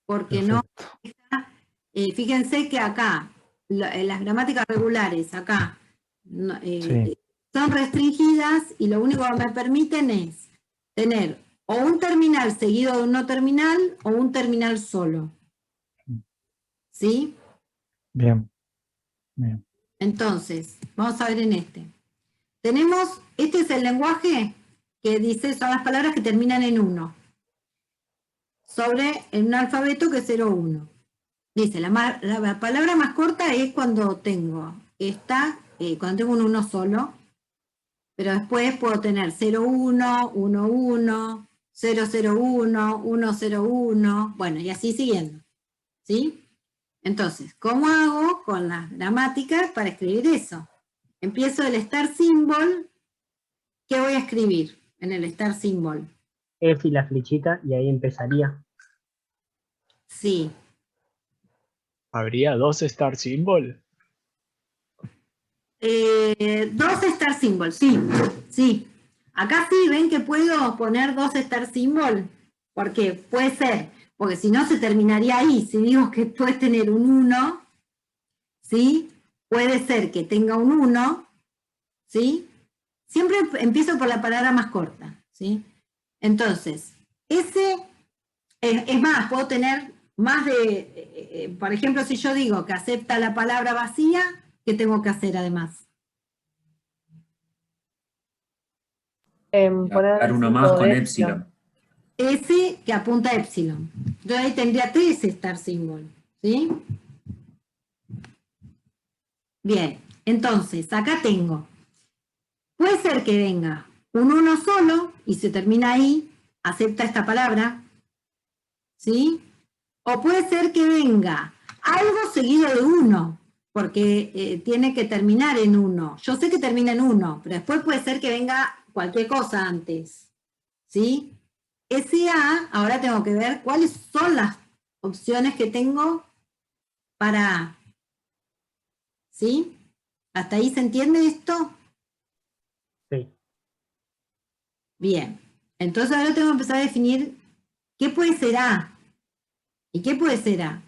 porque no, perfecto. fíjense que acá, las gramáticas regulares, acá, Sí, son restringidas y lo único que me permiten es tener o un terminal seguido de un no terminal o un terminal solo. ¿Sí? bien, bien. Entonces, vamos a ver en este. Tenemos, este es el lenguaje que dice, son las palabras que terminan en 1. Sobre un alfabeto que es 0,1. Dice, la palabra más corta es cuando tengo esta, cuando tengo un 1 solo, pero después puedo tener 0,1, 1,1, 0,01, 1,01, bueno, y así siguiendo. ¿Sí? Entonces, ¿cómo hago con las gramáticas para escribir eso? Empiezo el star symbol. ¿Qué voy a escribir en el star symbol? F y la flechita y ahí empezaría. Sí. ¿Habría 2 star symbol? 2 star symbol, sí. Sí. Acá sí, ven que puedo poner 2 star symbol. Porque puede ser, porque si no se terminaría ahí. Si digo que puedes tener un 1, ¿sí? Puede ser que tenga un 1, ¿sí? Siempre empiezo por la palabra más corta, ¿sí? Entonces, ese, es más, puedo tener más de, por ejemplo, si yo digo que acepta la palabra vacía, ¿qué tengo que hacer además? Poner Dar el uno más símbolo con de epsilon. Ese que apunta a epsilon. Yo ahí tendría 3 star symbol, ¿sí? Bien, entonces, acá tengo, puede ser que venga un 1 solo y se termina ahí, acepta esta palabra, ¿sí? O puede ser que venga algo seguido de 1, porque tiene que terminar en 1. Yo sé que termina en 1, pero después puede ser que venga cualquier cosa antes, ¿sí? Ese A, ahora tengo que ver cuáles son las opciones que tengo para A, ¿sí? ¿Hasta ahí se entiende esto? Sí. Bien, entonces ahora tengo que empezar a definir qué puede ser A y qué puede ser A.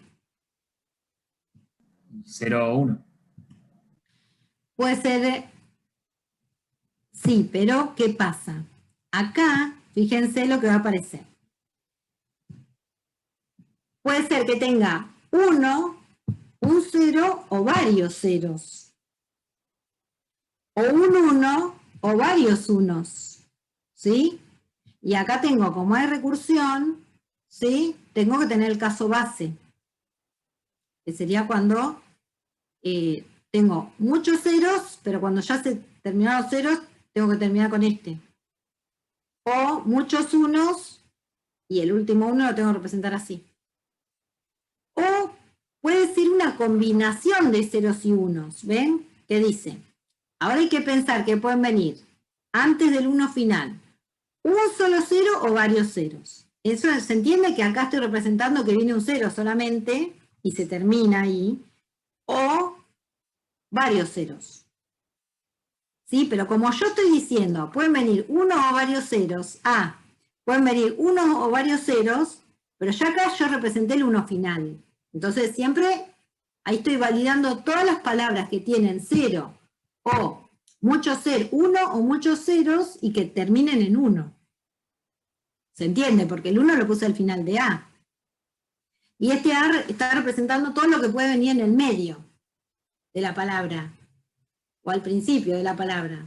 0, 1. Puede ser, sí, pero ¿qué pasa? Acá, fíjense lo que va a aparecer. Puede ser que tenga 1, un 0 o varios ceros. O un 1 o varios unos. ¿Sí? Y acá tengo, como hay recursión, ¿sí? Tengo que tener el caso base. Que sería cuando tengo muchos ceros, pero cuando ya se terminaron los ceros, tengo que terminar con este. O muchos unos, y el último uno lo tengo que representar así. O puede ser una combinación de ceros y unos, ¿ven? ¿Qué dice? Ahora hay que pensar que pueden venir antes del 1 final un solo cero o varios ceros. Eso se entiende que acá estoy representando que viene un cero solamente y se termina ahí, o varios ceros. ¿Sí? Pero como yo estoy diciendo, pueden venir uno o varios ceros, pueden venir uno o varios ceros, pero ya acá yo representé el 1 final. Entonces siempre ahí estoy validando todas las palabras que tienen cero o muchos ceros, uno o muchos ceros y que terminen en 1. ¿Se entiende? Porque el 1 lo puse al final de A. Y este A está representando todo lo que puede venir en el medio de la palabra, o al principio de la palabra.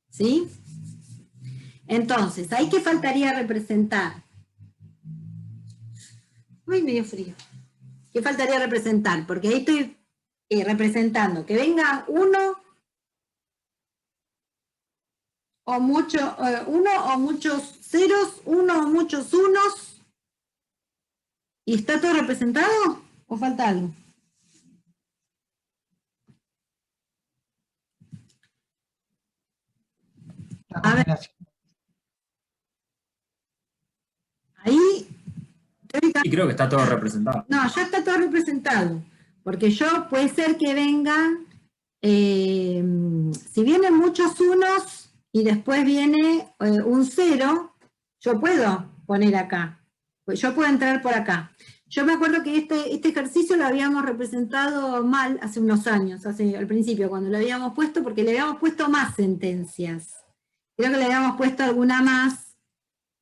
¿Sí? Entonces, ¿ahí qué faltaría representar? Uy, medio frío. ¿Qué faltaría representar? Porque ahí estoy representando que venga uno o muchos ceros, uno o muchos unos. ¿Y está todo representado? ¿O falta algo? A ver. Ahí. Y creo que está todo representado. No, ya está todo representado. Porque yo puede ser que vengan, si vienen muchos unos y después viene un cero, yo puedo poner acá. Pues yo puedo entrar por acá. Yo me acuerdo que este ejercicio lo habíamos representado mal hace unos años, al principio, cuando lo habíamos puesto, porque le habíamos puesto más sentencias. Creo que le habíamos puesto alguna más,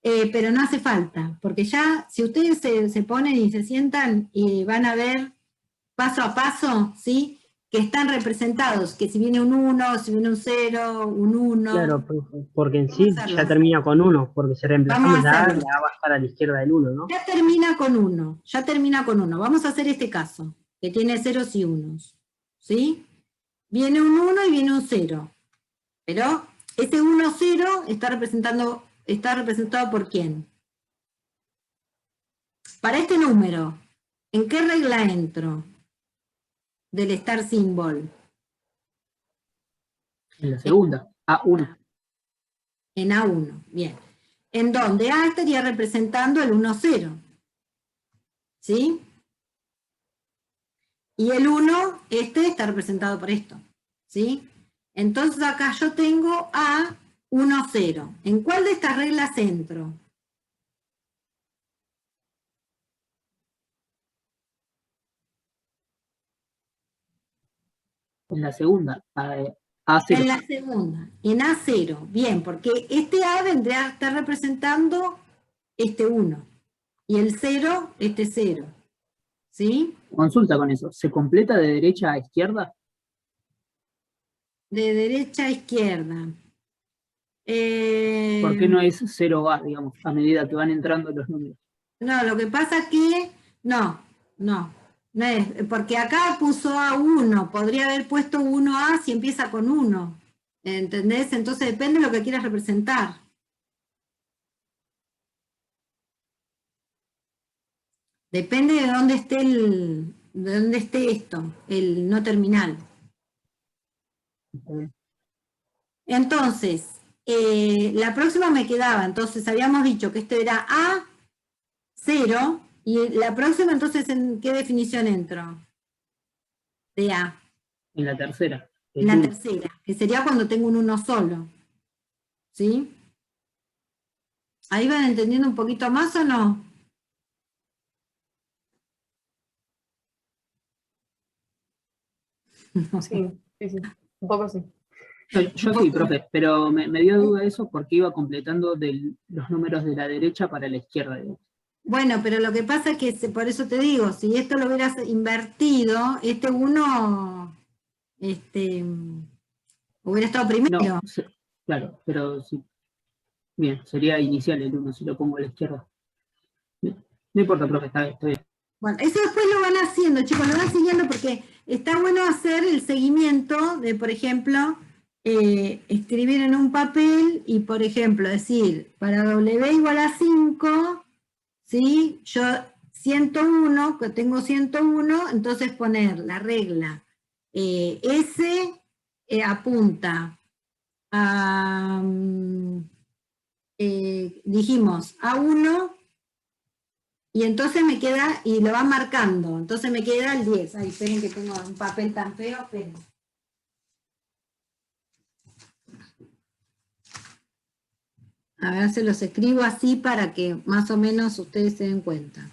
pero no hace falta, porque ya, si ustedes se ponen y se sientan y van a ver paso a paso, ¿sí? Que están representados, que si viene un 1, si viene un 0, un 1. Claro, porque en sí ya termina con 1, porque si reemplazamos la A va a estar a la izquierda del 1, ¿no? Ya termina con 1, ya termina con 1. Vamos a hacer este caso, que tiene ceros y unos, ¿sí? Viene un 1 y viene un 0, pero ese 1, 0 está representado por ¿quién? Para este número, ¿en qué regla entro del star symbol? En la segunda, A1. En A1, bien. En donde A estaría representando el 1, 0. ¿Sí? Y el 1, está representado por esto. ¿Sí? Entonces acá yo tengo A1, 0. ¿En cuál de estas reglas entro? En la segunda, A0. En la segunda, en A0. Bien, porque este A vendría a estar representando este 1. Y el 0, este 0. ¿Sí? Consulta con eso. ¿Se completa de derecha a izquierda? De derecha a izquierda. ¿Por qué no es 0A, digamos, a medida que van entrando los números? No, lo que pasa es que no es, porque acá puso A1, podría haber puesto 1A si empieza con 1, ¿entendés? Entonces depende de lo que quieras representar. Depende de dónde esté esto, el no terminal. Entonces, la próxima me quedaba, entonces habíamos dicho que esto era A0, y la próxima entonces, ¿en qué definición entro? De A. En la tercera. En la tercera, que sería cuando tengo un 1 solo. ¿Sí? ¿Ahí van entendiendo un poquito más o no? Sí, un poco sí. Yo sí, profe, pero me dio duda eso porque iba completando los números de la derecha para la izquierda. Digamos. Bueno, pero lo que pasa es que, por eso te digo, si esto lo hubieras invertido, este 1 hubiera estado primero. No, claro, pero sí. Bien, sería inicial el 1 si lo pongo a la izquierda. Bien. No importa, profe, está bien. Bueno, eso después lo van haciendo, chicos, lo van siguiendo porque está bueno hacer el seguimiento de, por ejemplo, escribir en un papel y, por ejemplo, decir, para W igual a 5, ¿sí? Yo 101, que tengo 101, entonces poner la regla S apunta a, dijimos, A1, y entonces me queda, y lo va marcando, entonces me queda el 10. Ay, esperen que tengo un papel tan feo, esperen. A ver, se los escribo así para que más o menos ustedes se den cuenta.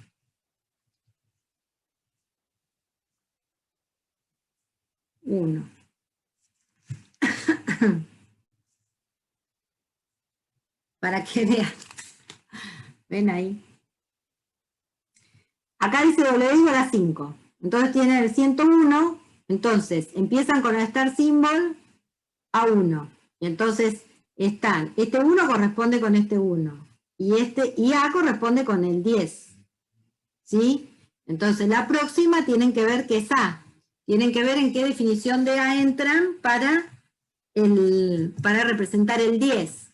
Uno. Para que vean. ¿Ven ahí? Acá dice W igual a 5. Entonces tienen el 101. Entonces empiezan con el star symbol a 1. Y entonces están, este 1 corresponde con este 1. Y A corresponde con el 10. ¿Sí? Entonces la próxima tienen que ver qué es A. Tienen que ver en qué definición de A entran para representar el 10.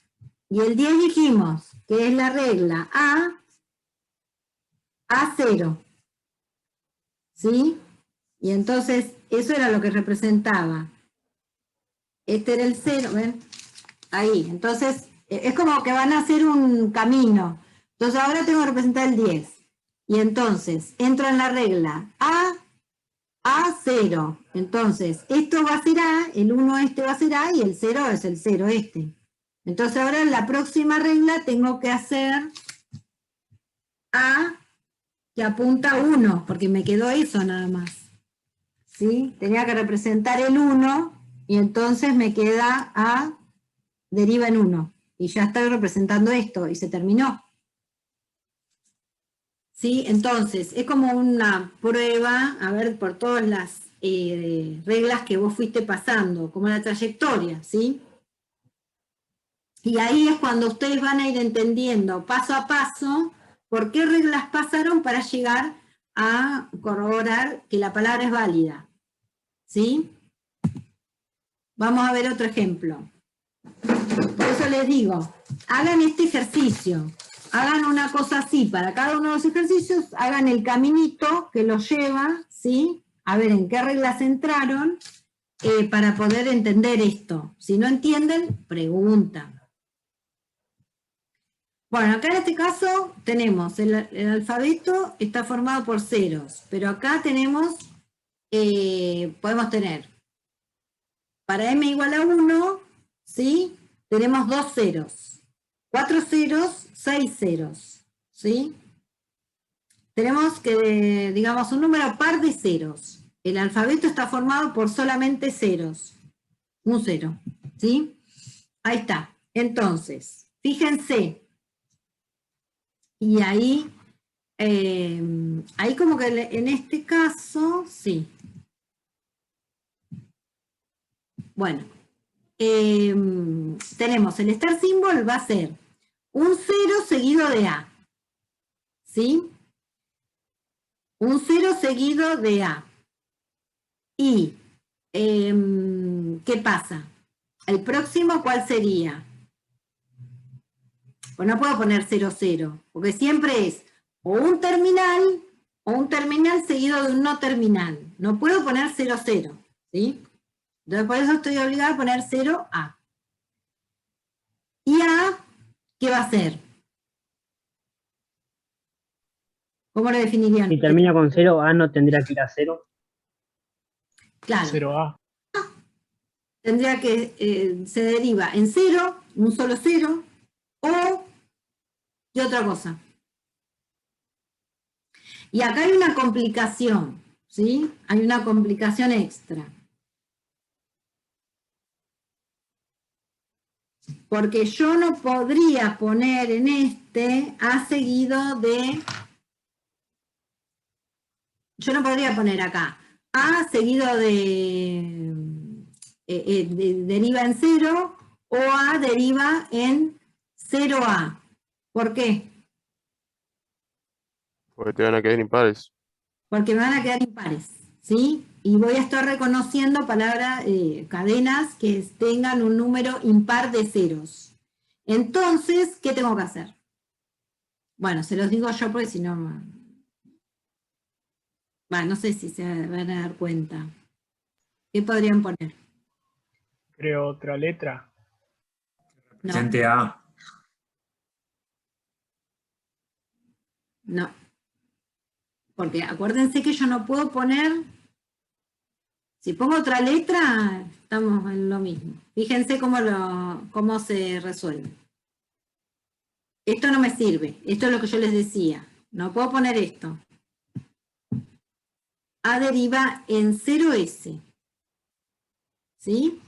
Y el 10 dijimos que es la regla A0. ¿Sí? Y entonces eso era lo que representaba. Este era el 0, ¿ven? Ahí. Entonces es como que van a hacer un camino. Entonces ahora tengo que representar el 10. Y entonces entro en la regla A0. Entonces esto va a ser A, el 1 este va a ser A y el 0 es el 0 este. Entonces ahora en la próxima regla tengo que hacer A que apunta a 1, porque me quedó eso nada más. ¿Sí? Tenía que representar el 1 y entonces me queda A deriva en 1. Y ya estoy representando esto y se terminó. ¿Sí? Entonces es como una prueba, a ver, por todas las reglas que vos fuiste pasando, como la trayectoria, ¿sí? Y ahí es cuando ustedes van a ir entendiendo paso a paso por qué reglas pasaron para llegar a corroborar que la palabra es válida. ¿Sí? Vamos a ver otro ejemplo. Por eso les digo, hagan este ejercicio. Hagan una cosa así, para cada uno de los ejercicios, hagan el caminito que los lleva, ¿sí? A ver en qué reglas entraron para poder entender esto. Si no entienden, preguntan. Bueno, acá en este caso tenemos, el alfabeto está formado por ceros, pero acá tenemos, podemos tener, para m igual a 1, ¿sí? Tenemos 2 ceros, 4 ceros, 6 ceros, ¿sí? Tenemos que, digamos, un número par de ceros. El alfabeto está formado por solamente ceros, un cero, ¿sí? Ahí está. Entonces, fíjense. Y ahí, como que en este caso, sí. Bueno, tenemos el star symbol, va a ser un 0 seguido de A. ¿Sí? Un 0 seguido de A. Y, ¿qué pasa? ¿El próximo cuál sería? Pues no puedo poner 0, 0, porque siempre es o un terminal seguido de un no terminal. No puedo poner 0, 0, ¿sí? Entonces por eso estoy obligada a poner 0, A. ¿Y A qué va a ser? ¿Cómo lo definirían? Si termina con 0, A no tendría que ir a 0. Claro. 0A. Tendría que, se deriva en 0, un solo 0, o y otra cosa. Y acá hay una complicación, ¿sí? Hay una complicación extra. Porque yo no podría poner en este A seguido de... Yo no podría poner acá A seguido de deriva en 0 o A deriva en 0A. ¿Por qué? Porque te van a quedar impares. Porque me van a quedar impares, ¿sí? Y voy a estar reconociendo palabras, cadenas que tengan un número impar de ceros. Entonces, ¿qué tengo que hacer? Bueno, se los digo yo porque si no... Bueno, no sé si se van a dar cuenta. ¿Qué podrían poner? Creo otra letra. Represente A. No. Porque acuérdense que yo no puedo poner, si pongo otra letra, estamos en lo mismo. Fíjense cómo se resuelve. Esto no me sirve, esto es lo que yo les decía. No puedo poner esto. A deriva en 0S. ¿Sí?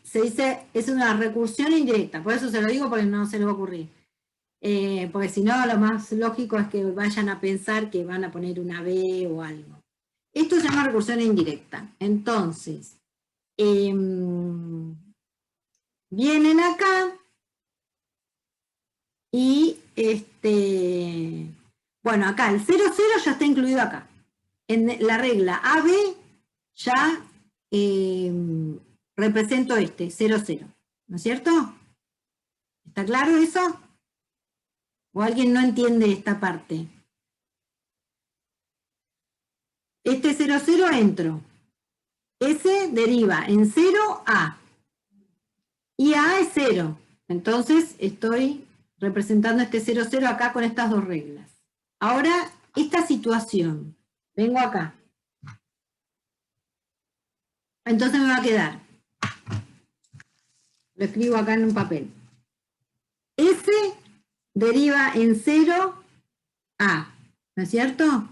Se dice, es una recursión indirecta, por eso se lo digo porque no se le va a ocurrir. Porque si no, lo más lógico es que vayan a pensar que van a poner una B o algo. Esto se llama recursión indirecta. Entonces, vienen acá y, bueno, acá el 0,0 ya está incluido acá. En la regla AB ya represento 0,0. ¿No es cierto? ¿Está claro eso? ¿O alguien no entiende esta parte? Este 0,0 entro. S deriva en 0A. Y A es 0. Entonces estoy representando este 0,0 acá con estas dos reglas. Ahora, esta situación. Vengo acá. Entonces me va a quedar. Lo escribo acá en un papel. S deriva en 0A. ¿No es cierto?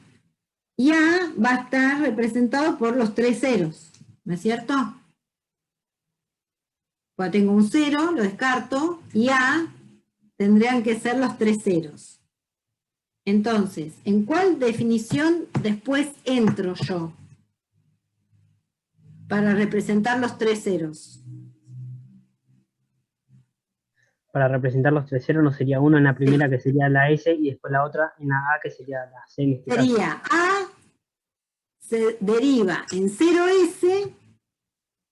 Y A va a estar representado por los 3 ceros. ¿No es cierto? Cuando tengo un 0, lo descarto. Y A tendrían que ser los 3 ceros. Entonces, ¿en cuál definición después entro yo? Para representar los 3 ceros. Para representar los 3 ceros, no sería uno en la primera que sería la S y después la otra en la A que sería la C en este caso. Sería A se deriva en 0S.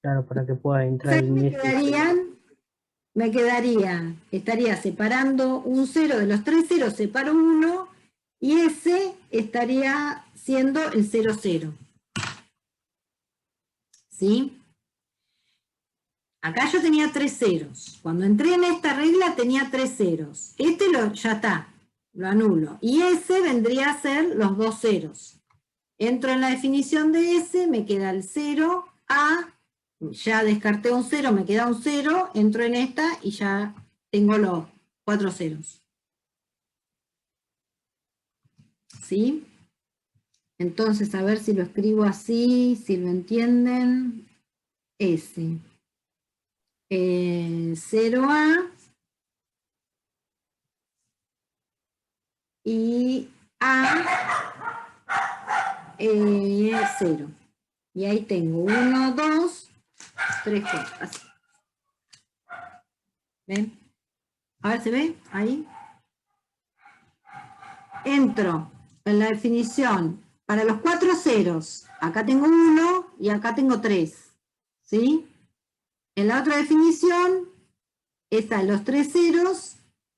Claro, para que pueda entrar en estaría separando un 0 de los 3 ceros, separo uno, y S estaría siendo el 0,0. ¿Sí? Acá yo tenía 3 ceros. Cuando entré en esta regla tenía 3 ceros. Ya está, lo anulo. Y S vendría a ser los 2 ceros. Entro en la definición de S, me queda el 0, A, ya descarté un 0, me queda un 0, entro en esta y ya tengo los 4 ceros. ¿Sí? Entonces, a ver si lo escribo así, si lo entienden. S. 0A y A 0. Y ahí tengo 1, 2, 3, 4. Así. ¿Ven? A ver, ¿se ve? Ahí. Entro en la definición para los 4 ceros. Acá tengo 1 y acá tengo 3. ¿Sí? En la otra definición, están los 3 ceros,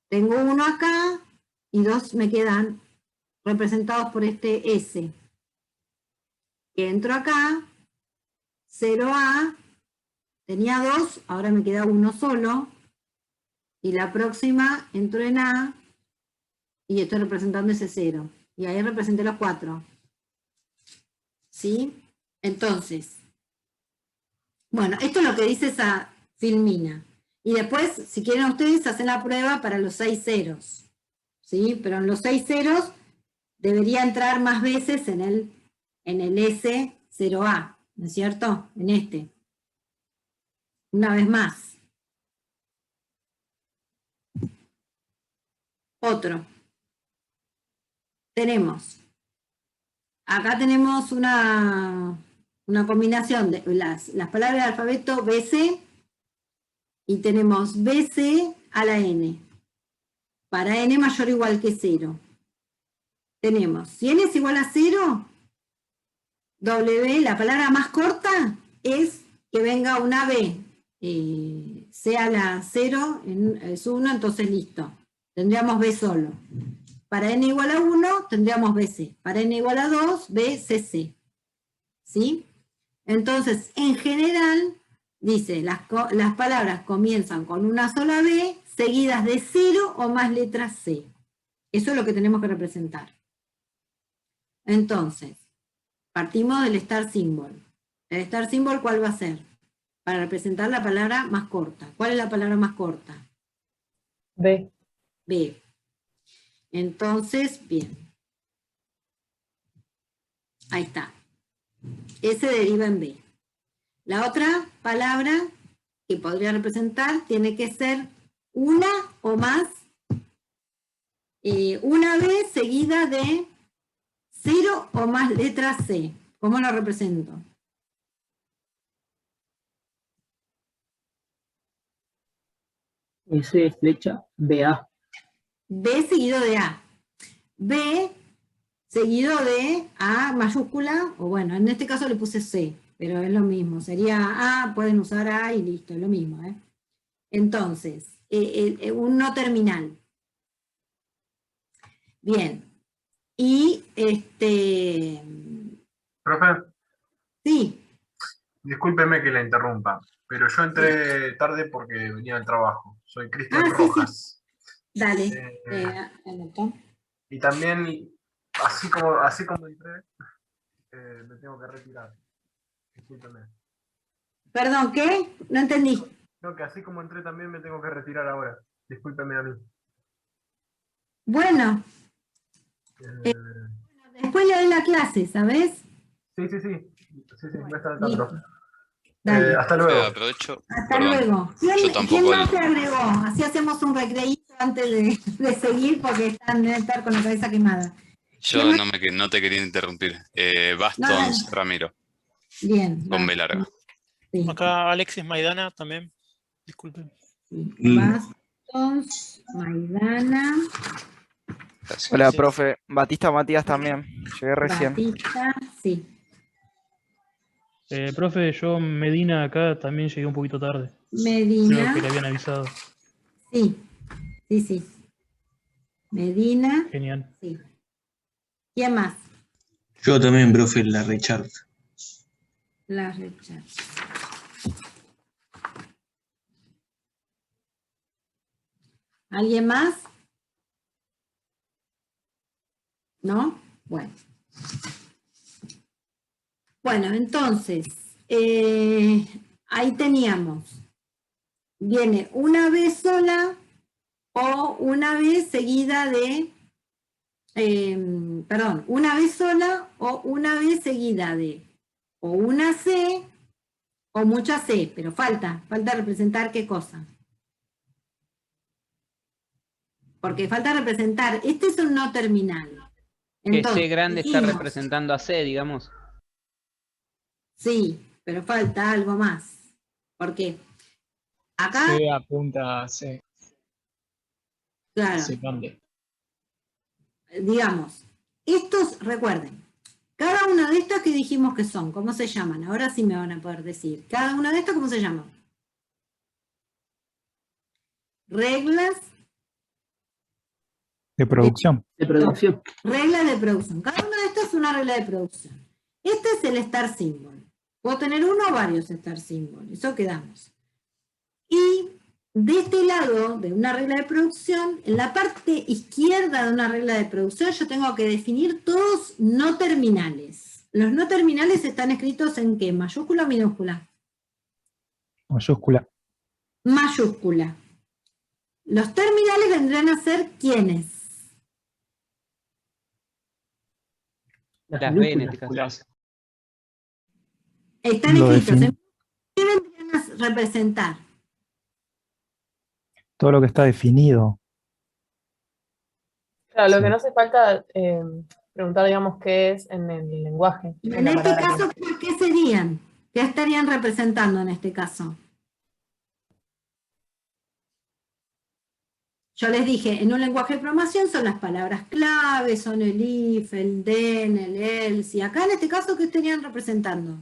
tengo 1 acá y 2 me quedan representados por este S. Entro acá, 0A, tenía 2, ahora me queda 1 solo, y la próxima entro en A y estoy representando ese 0. Y ahí representé los 4. ¿Sí? Entonces, bueno, esto es lo que dice esa filmina. Y después, si quieren ustedes, hacen la prueba para los 6 ceros. ¿Sí? Pero en los 6 ceros debería entrar más veces en el S0A, ¿no es cierto? En este. Una vez más. Otro. Acá tenemos una combinación de las palabras del alfabeto BC y tenemos BC a la N. Para N mayor o igual que 0. Tenemos, si N es igual a 0, W, la palabra más corta, es que venga una B. Sea la 0, es 1, entonces listo. Tendríamos B solo. Para N igual a 1, tendríamos BC. Para N igual a 2, BCC. ¿Sí? Entonces, en general, dice, las palabras comienzan con una sola B, seguidas de 0 o más letras C. Eso es lo que tenemos que representar. Entonces, partimos del star symbol. ¿El star symbol cuál va a ser? Para representar la palabra más corta. ¿Cuál es la palabra más corta? B. B. Entonces, bien. Ahí está. S deriva en B. La otra palabra que podría representar tiene que ser una o más, una B seguida de 0 o más letras C. ¿Cómo lo represento? S flecha BA. B seguido de A. B seguido de A mayúscula, o bueno, en este caso le puse C, pero es lo mismo. Sería A, pueden usar A y listo, es lo mismo. Entonces, un no terminal. Bien. Y Profe, sí. discúlpeme que la interrumpa, pero yo entré tarde porque venía del trabajo. Soy Cristian Sí, Rojas. Dale. Anotó. Y también, así como entré, me tengo que retirar. Discúlpeme. Perdón, ¿qué? No entendí. Creo que así como entré también me tengo que retirar ahora. Discúlpeme a mí. Bueno, Eh, después le doy la clase, ¿sabes? sí, voy a estar al Listo. tanto. Dale. Hasta luego. Aprovecho. Hasta Perdón. luego. Yo ¿Quién tampoco más se agregó? Así hacemos un recreíto antes de seguir porque deben estar con la cabeza quemada. Yo no te quería interrumpir. Bastons, No. Ramiro, Bien. con va. B larga. Sí. Acá Alexis Maidana también. Disculpen. Bastons, Maidana, Gracias. Hola, profe. Batista Matías también. Llegué recién. Batista, sí. Profe, yo Medina acá también llegué un poquito tarde. Medina. Creo que le habían avisado. Sí. Medina. Genial. Sí. ¿Quién más? Yo también, profe, la Richard. La Richard. ¿Alguien más? ¿No? Bueno. Bueno, entonces, ahí teníamos. Viene una vez sola o una vez seguida de, una vez sola o una vez seguida de, o una C o muchas C, pero falta representar qué cosa. Porque falta representar, este es un no terminal. Entonces, que C grande está representando a C, digamos. Sí, pero falta algo más. ¿Por qué? Acá. C apunta a C. Claro. C grande. Digamos, estos, recuerden, cada una de estas que dijimos que son, ¿cómo se llaman? Ahora sí me van a poder decir. Cada una de estas, ¿cómo se llaman? Reglas de producción. Reglas de producción. Cada una de estas es una regla de producción. Este es el star symbol. Puedo tener uno o varios star symbol. Eso quedamos. Y de este lado de una regla de producción, en la parte izquierda de una regla de producción, yo tengo que definir todos no terminales. Los no terminales están escritos en ¿qué? ¿Mayúscula o minúscula? Mayúscula. Mayúscula. Los terminales vendrán a ser ¿quiénes? Las B en este caso. Están escritos. ¿Qué vendrían a representar? Todo lo que está definido. Claro, lo que no hace falta preguntar, digamos, qué es en el lenguaje. En este caso, ¿qué serían? ¿Qué estarían representando en este caso? Yo les dije, en un lenguaje de programación son las palabras clave, son el if, el then, el else. Y acá en este caso, ¿qué estarían representando?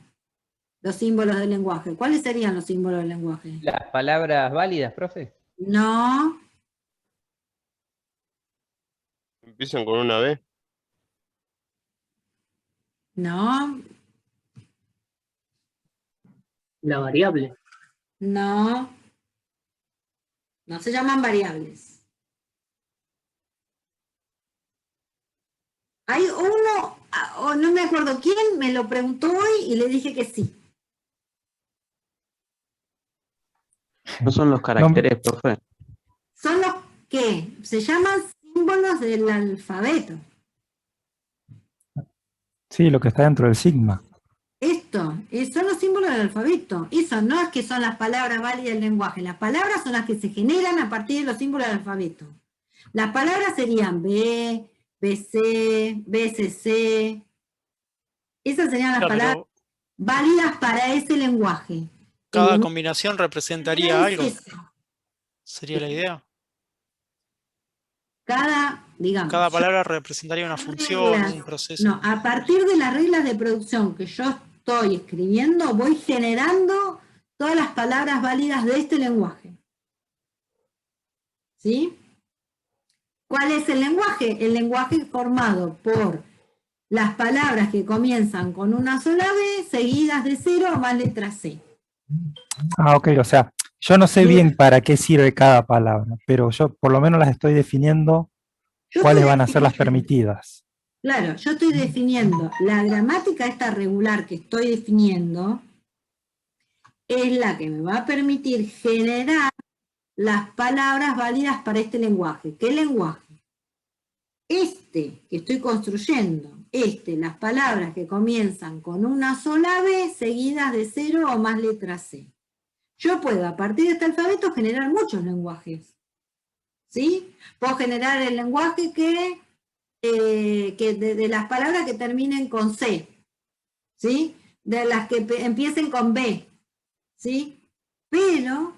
Los símbolos del lenguaje. ¿Cuáles serían los símbolos del lenguaje? ¿Las palabras válidas, profe? No. ¿Empiezan con una B? No. La variable. No. No se llaman variables. Hay uno, o no me acuerdo quién, me lo preguntó hoy y le dije que sí. ¿No son los caracteres, profe? Son los que se llaman símbolos del alfabeto. Sí, lo que está dentro del sigma. Esto, son los símbolos del alfabeto. Eso no es que son las palabras válidas del lenguaje. Las palabras son las que se generan a partir de los símbolos del alfabeto. Las palabras serían B, BC, BCC. Esas serían las Claro, palabras válidas para ese lenguaje. cada combinación representaría algo. Eso. Sería la idea. Digamos, Cada palabra representaría una función, reglas, un proceso. no, a partir de las reglas de producción que yo estoy escribiendo, voy generando todas las palabras válidas de este lenguaje. ¿Sí? ¿Cuál es el lenguaje? El lenguaje formado por las palabras que comienzan con una sola B, seguidas de 0 o más letra C. Ah, ok, o sea, yo no sé bien para qué sirve cada palabra, pero yo por lo menos las estoy definiendo cuáles van a ser las permitidas. Claro, yo estoy definiendo, la gramática esta regular que estoy definiendo es la que me va a permitir generar las palabras válidas para este lenguaje. ¿Qué lenguaje? Este que estoy construyendo, las palabras que comienzan con una sola B seguidas de 0 o más letra C. Yo puedo a partir de este alfabeto generar muchos lenguajes. ¿Sí? Puedo generar el lenguaje que de las palabras que terminen con C, ¿sí? De las que empiecen con B, ¿sí? Pero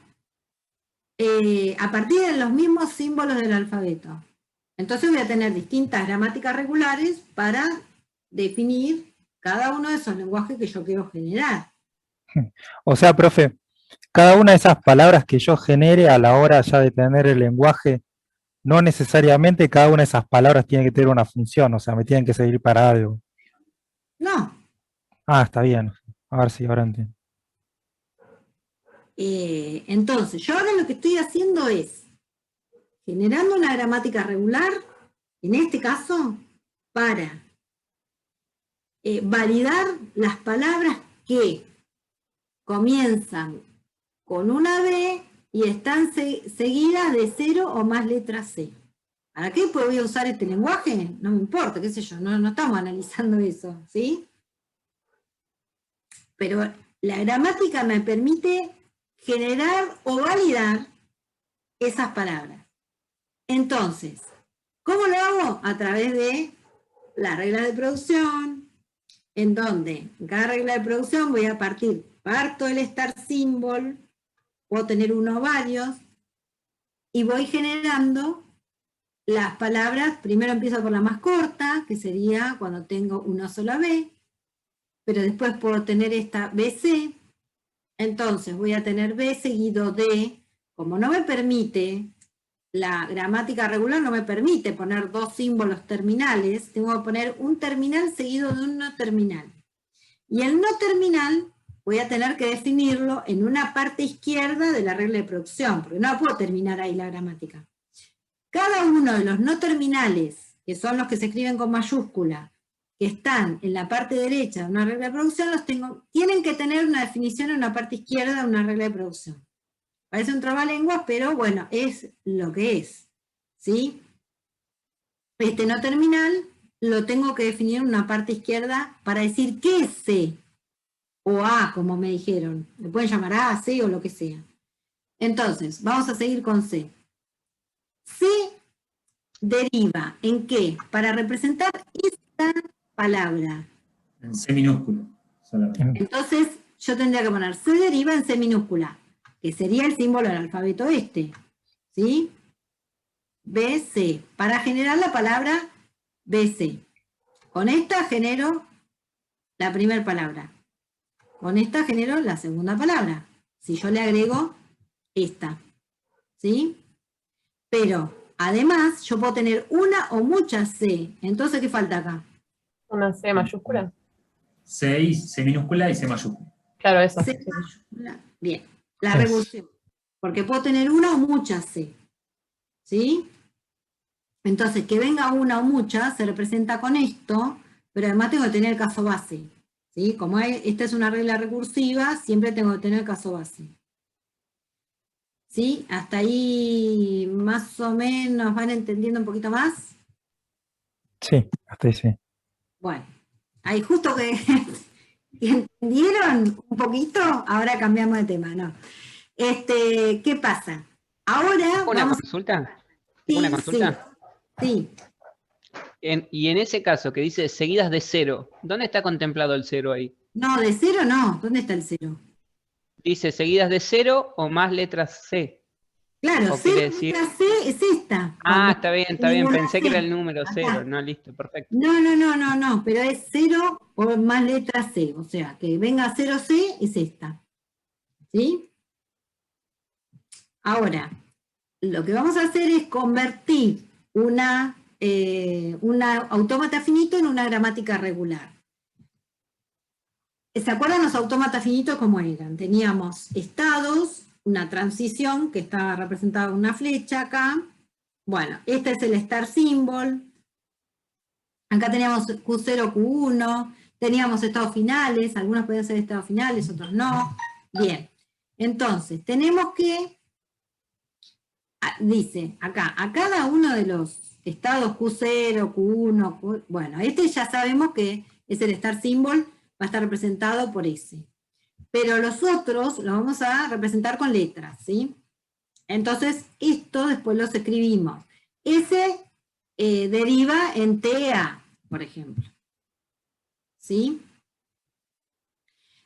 a partir de los mismos símbolos del alfabeto. Entonces voy a tener distintas gramáticas regulares para definir cada uno de esos lenguajes que yo quiero generar. O sea, profe, cada una de esas palabras que yo genere a la hora ya de tener el lenguaje, no necesariamente cada una de esas palabras tiene que tener una función, o sea, me tienen que servir para algo. No. Ah, está bien. A ver si ahora entiendo. Entonces, yo ahora lo que estoy haciendo es generando una gramática regular, en este caso, para validar las palabras que comienzan con una B y están seguidas de 0 o más letras C. ¿Para qué voy a usar este lenguaje? No me importa, qué sé yo, no estamos analizando eso, ¿sí? Pero la gramática me permite generar o validar esas palabras. Entonces, ¿cómo lo hago? A través de las reglas de producción, en donde en cada regla de producción voy a parto del start symbol, puedo tener uno o varios, y voy generando las palabras. Primero empiezo por la más corta, que sería cuando tengo una sola B, pero después puedo tener esta BC, entonces voy a tener B seguido de, como no me permite, la gramática regular no me permite poner dos símbolos terminales, tengo que poner un terminal seguido de un no terminal. Y el no terminal voy a tener que definirlo en una parte izquierda de la regla de producción, porque no puedo terminar ahí la gramática. Cada uno de los no terminales, que son los que se escriben con mayúscula, que están en la parte derecha de una regla de producción, tienen que tener una definición en la parte izquierda de una regla de producción. Parece un trabalenguas, pero bueno, es lo que es, ¿sí? Este no terminal lo tengo que definir en una parte izquierda para decir qué es C, o A, como me dijeron. Le pueden llamar A, C o lo que sea. Entonces, vamos a seguir con C. C deriva ¿en qué? Para representar esta palabra. En C minúsculo. Solamente. Entonces, yo tendría que poner C deriva en C minúscula, que sería el símbolo del alfabeto este, ¿sí? BC, para generar la palabra BC. Con esta genero la primera palabra. Con esta genero la segunda palabra. Si yo le agrego esta, ¿sí? Pero, además, yo puedo tener una o muchas C. Entonces, ¿qué falta acá? Una C mayúscula. C minúscula y C mayúscula. Claro, eso. C sí. mayúscula. Bien, la Es. recursión. Porque puedo tener una o muchas C. ¿Sí? Entonces, que venga una o muchas se representa con esto, pero además tengo que tener el caso base. ¿Sí? Como esta es una regla recursiva, siempre tengo que tener el caso base. ¿Sí? Hasta ahí más o menos van entendiendo un poquito más. Sí, hasta ahí sí. Bueno, ahí justo que entendieron un poquito, ahora cambiamos de tema, ¿no? ¿Qué pasa? Ahora ¿Una vamos... consulta? Sí, ¿Una consulta? sí. Y en ese caso que dice seguidas de 0, ¿dónde está contemplado el 0 ahí? No, de 0 no. ¿Dónde está el 0? Dice seguidas de 0 o más letras C. Claro, O 0 quiere decir... letra C es esta. Ah, Cuando está bien. ninguna Pensé que era C. el número Acá. 0. No, listo, perfecto. No, pero es 0 o más letra C. O sea, que venga 0C es esta. ¿Sí? Ahora, lo que vamos a hacer es convertir una autómata finito en una gramática regular. ¿Se acuerdan los autómatas finitos cómo eran? Teníamos estados, una transición que estaba representada con una flecha acá. Bueno, este es el star symbol. Acá teníamos Q0, Q1. Teníamos estados finales, algunos pueden ser estados finales, otros no. Bien, entonces tenemos que, dice acá, a cada uno de los estados Q0, Q1, bueno, este ya sabemos que es el star symbol, va a estar representado por S. Pero los otros los vamos a representar con letras, ¿sí? Entonces, esto después los escribimos. S deriva en TA, por ejemplo. ¿Sí?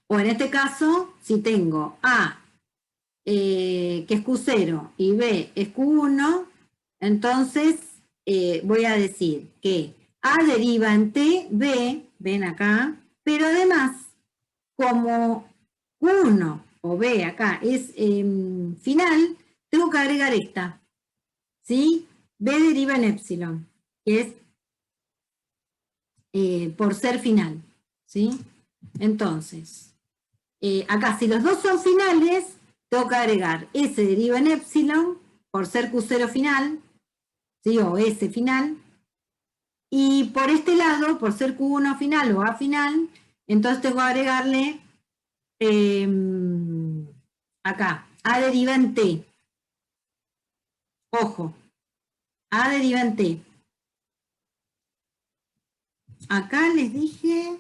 O en este caso, si tengo A, que es Q0, y B es Q1, entonces voy a decir que A deriva en T, B, ven acá, pero además, como Q1 o B acá es final, tengo que agregar esta, ¿sí? B deriva en epsilon, que es por ser final, ¿sí? Entonces, acá si los dos son finales, tengo que agregar S deriva en epsilon, por ser Q0 final, ¿sí? O S final, y por este lado, por ser Q1 final o A final, entonces tengo que agregarle acá, A deriva en T. Ojo, A deriva en T. Acá les dije...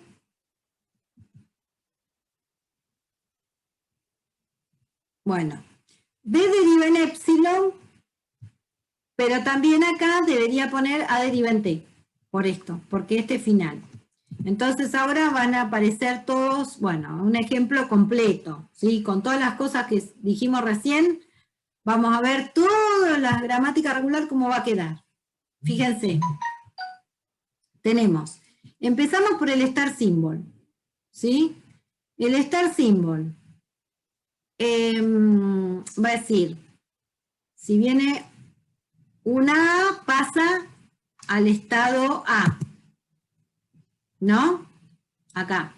Bueno, B deriva en epsilon, pero también acá debería poner A deriva en T, por esto, porque este es final. Entonces ahora van a aparecer todos, bueno, un ejemplo completo, ¿sí? Con todas las cosas que dijimos recién, vamos a ver toda la gramática regular cómo va a quedar. Fíjense, tenemos, empezamos por el star symbol, ¿sí? El star symbol va a decir, si viene una A, pasa al estado A, ¿no? Acá.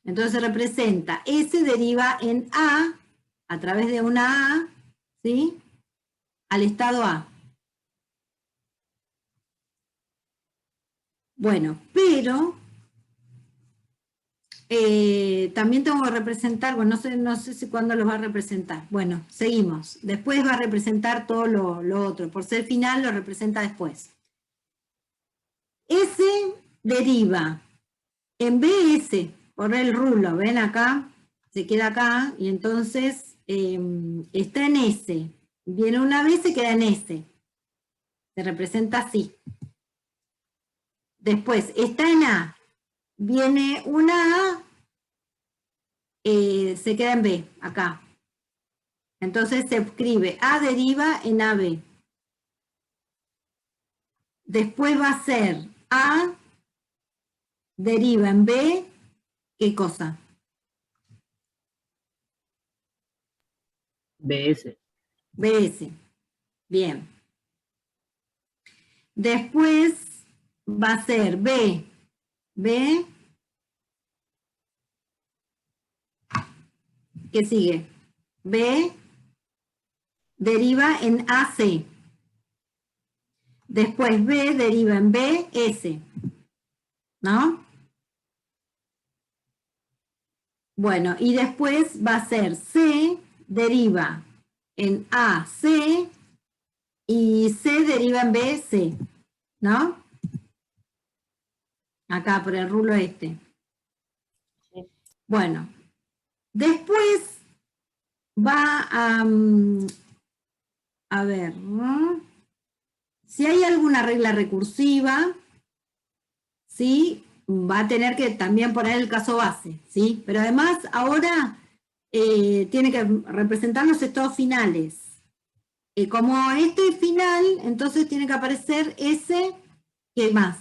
Entonces representa, S deriva en a través de una A, ¿sí? Al estado A. Bueno, pero también tengo que representar, bueno, no sé si cuándo los va a representar. Bueno, seguimos. Después va a representar todo lo otro. Por ser final lo representa después. S deriva en BS, por el rulo, ven acá, se queda acá, y entonces está en S. Viene una B, se queda en S. Se representa así. Después, está en A. Viene una A, se queda en B, acá. Entonces se escribe A deriva en AB. Después va a ser A deriva en B, ¿qué cosa? BS. BS. Bien. Después va a ser B ¿qué sigue? B deriva en AC. Después B deriva en BS. ¿No? Bueno, y después va a ser C deriva en AC y C deriva en BC. ¿No? Acá por el rulo este. Bueno, después va a ver, ¿no? Si hay alguna regla recursiva, ¿sí? Va a tener que también poner el caso base, ¿sí? Pero además ahora tiene que representar los estados finales. Como este es final, entonces tiene que aparecer ese, ¿qué más?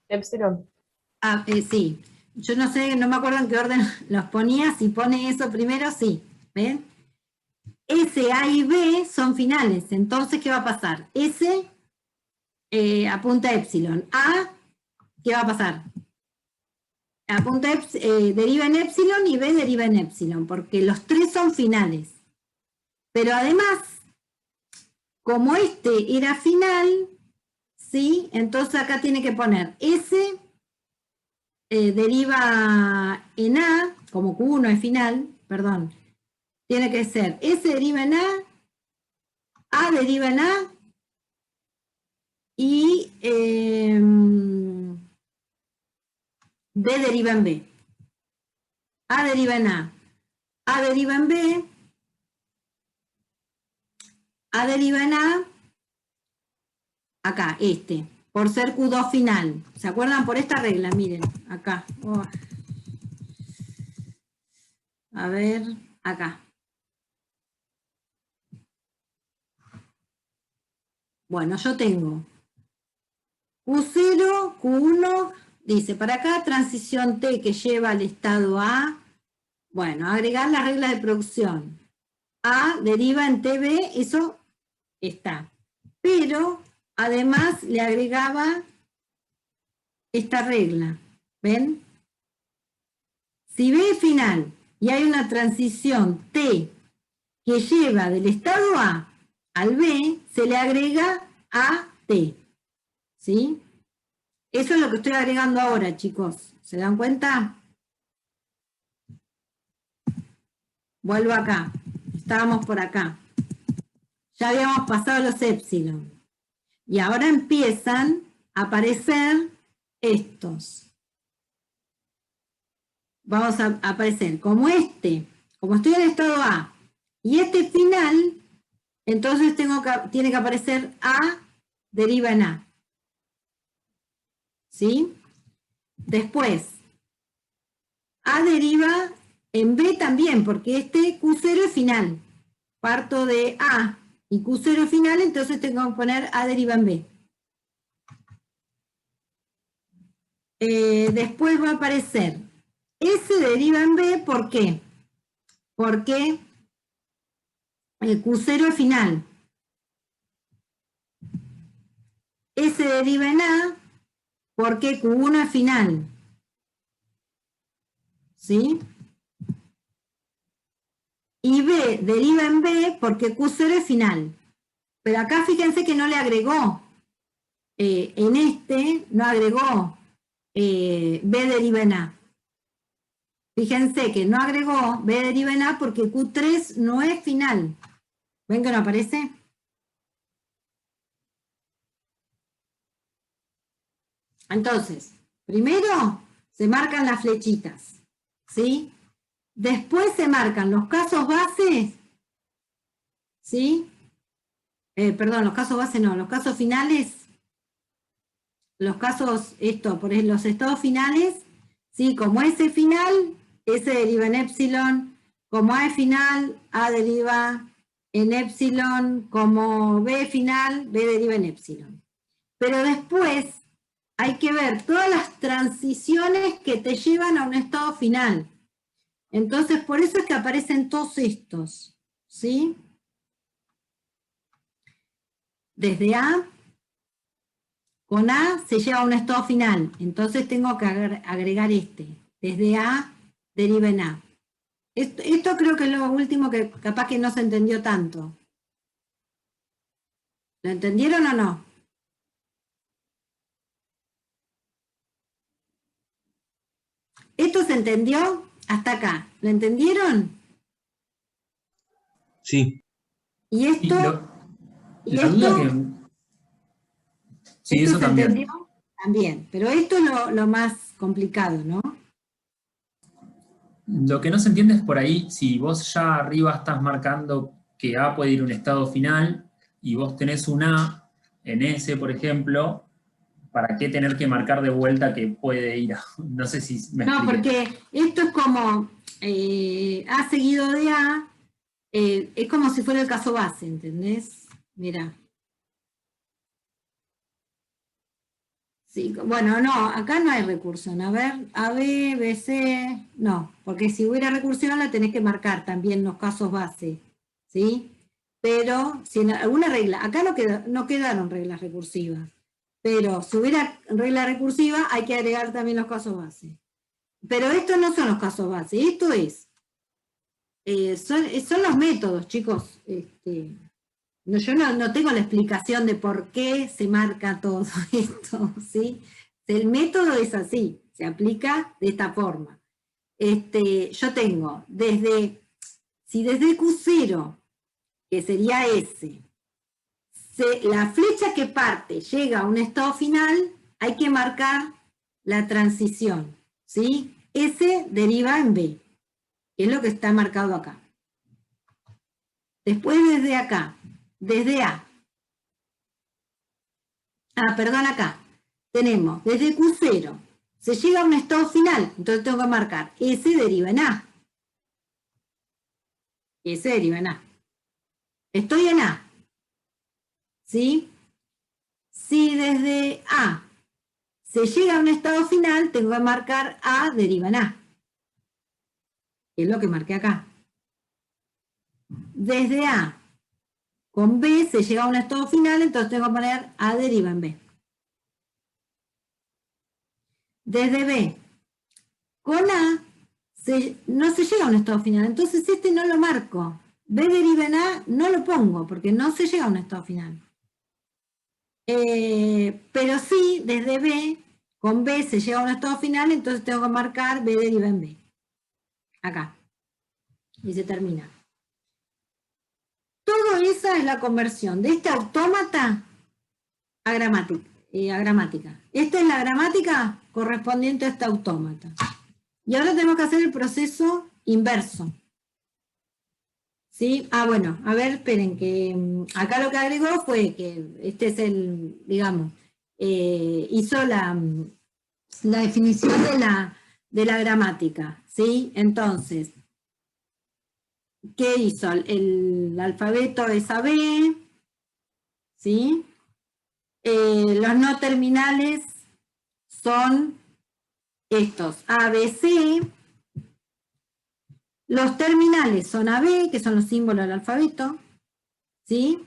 Epsilon. Ah, sí. Yo no sé, no me acuerdo en qué orden los ponía. Si pone eso primero, sí. ¿Ven? S, A y B son finales. Entonces, ¿qué va a pasar? S apunta a epsilon. A, ¿qué va a pasar? Apunta deriva en epsilon y B deriva en epsilon, porque los tres son finales. Pero además, como este era final, ¿sí? Entonces acá tiene que poner S deriva en A, como Q1 es final, perdón, tiene que ser S deriva en A deriva en A, y B deriva en B. A deriva en A deriva en B, A deriva en A, acá, este, por ser Q2 final. ¿Se acuerdan? Por esta regla, miren, acá. Oh. A ver, acá. Bueno, yo tengo Q0, Q1, dice, para acá transición T que lleva al estado A. Bueno, agregar las reglas de producción. A deriva en TB, eso está. Pero además le agregaba esta regla. ¿Ven? Si B es final y hay una transición T que lleva del estado A al B, se le agrega AT. ¿Sí? Eso es lo que estoy agregando ahora, chicos. ¿Se dan cuenta? Vuelvo acá. Estábamos por acá. Ya habíamos pasado los épsilon. Y ahora empiezan a aparecer estos. Vamos a aparecer como este, como estoy en estado A, y este final, entonces tiene que aparecer A deriva en A. ¿Sí? Después, A deriva en B también, porque este Q0 es final. Parto de A y Q0 es final, entonces tengo que poner A deriva en B. Después va a aparecer S deriva en B, ¿por qué? Porque el Q0 es final. S deriva en A, porque Q1 es final. ¿Sí? Y B deriva en B, porque Q0 es final. Pero acá fíjense que no le agregó. En este no agregó B deriva en A. Fíjense que no agregó B deriva en A porque Q3 no es final. ¿Ven que no aparece? Entonces, primero se marcan las flechitas, ¿sí? Después se marcan los casos bases, ¿sí? Perdón, los casos bases no, los casos finales, los casos, por ejemplo, los estados finales, ¿sí? Como S final, S deriva en epsilon, como A es final, A deriva en epsilon, como B final, B deriva en epsilon. Pero después hay que ver todas las transiciones que te llevan a un estado final. Entonces, por eso es que aparecen todos estos, ¿sí? Desde A, Con A se llega a un estado final, entonces tengo que agregar este. Desde A deriva en A. Esto creo que es lo último que capaz que no se entendió tanto. ¿Lo entendieron o no? ¿Esto se entendió hasta acá? ¿Lo entendieron? Sí. ¿Y esto? ¿Y La duda esto? que... Sí, ¿Esto eso se también. entendió? También, pero esto es lo más complicado, ¿no? Lo que no se entiende es por ahí, si vos ya arriba estás marcando que A puede ir a un estado final y vos tenés un A en S, por ejemplo, ¿para qué tener que marcar de vuelta que puede ir a...? No sé si me No, expliqué. porque esto es como A seguido de A, es como si fuera el caso base, ¿entendés? Mira. Sí, bueno, no, acá no hay recursión. A ver, AB, BC, no, porque si hubiera recursión la tenés que marcar también los casos base, ¿sí? Pero si en alguna regla, acá no quedaron reglas recursivas, pero si hubiera regla recursiva hay que agregar también los casos base. Pero estos no son los casos base, esto es, son los métodos, chicos. Yo no tengo la explicación de por qué se marca todo esto, ¿sí? El método es así, se aplica de esta forma. Yo tengo si desde Q0, que sería S, la flecha que parte llega a un estado final, hay que marcar la transición, ¿sí? S deriva en B, que es lo que está marcado acá. Después desde acá, desde A. Perdón, acá. Tenemos desde Q0. Se llega a un estado final, entonces tengo que marcar S deriva en A. S deriva en A. Estoy en A. ¿Sí? Si desde A se llega a un estado final, tengo que marcar A deriva en A. Es lo que marqué acá. Desde A con B se llega a un estado final, entonces tengo que poner A deriva en B. Desde B con A no se llega a un estado final, entonces este no lo marco. B deriva en A no lo pongo porque no se llega a un estado final. Pero sí, desde B con B se llega a un estado final, entonces tengo que marcar B deriva en B. Acá. Y se termina. Todo esa es la conversión de este autómata a gramática. Esta es la gramática correspondiente a este autómata. Y ahora tenemos que hacer el proceso inverso. ¿Sí? Bueno, a ver, esperen, que acá lo que agregó fue que este es el, digamos, hizo la definición de la gramática. ¿Sí? Entonces, ¿qué hizo? El alfabeto es AB, ¿sí? Los no terminales son estos, ABC. Los terminales son AB, que son los símbolos del alfabeto, ¿sí?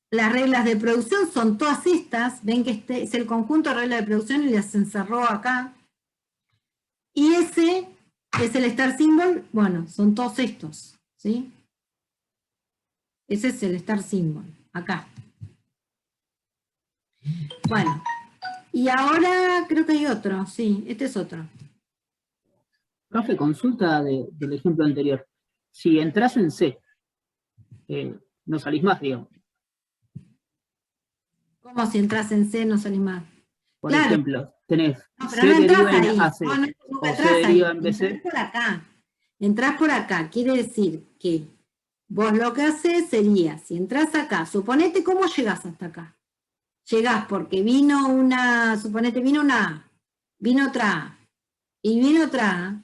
Las reglas de producción son todas estas. Ven que este es el conjunto de reglas de producción y las encerró acá. Y ese es el star symbol, bueno, son todos estos. ¿Sí? Ese es el star symbol, acá. Bueno, y ahora creo que hay otro, sí, este es otro. Profe, consulta del ejemplo anterior. Si entras en C, no salís más, digamos. ¿Cómo si entras en C no salís más? Por Claro. ejemplo, tenés No, pero C no entras deriva en ahí. AC, No o entras C deriva ahí. en BC. Entrás por acá. Entrás por acá. Quiere decir que vos lo que haces sería, si entras acá, suponete cómo llegás hasta acá. Llegás porque vino una, suponete vino una A, vino otra A, y vino otra A.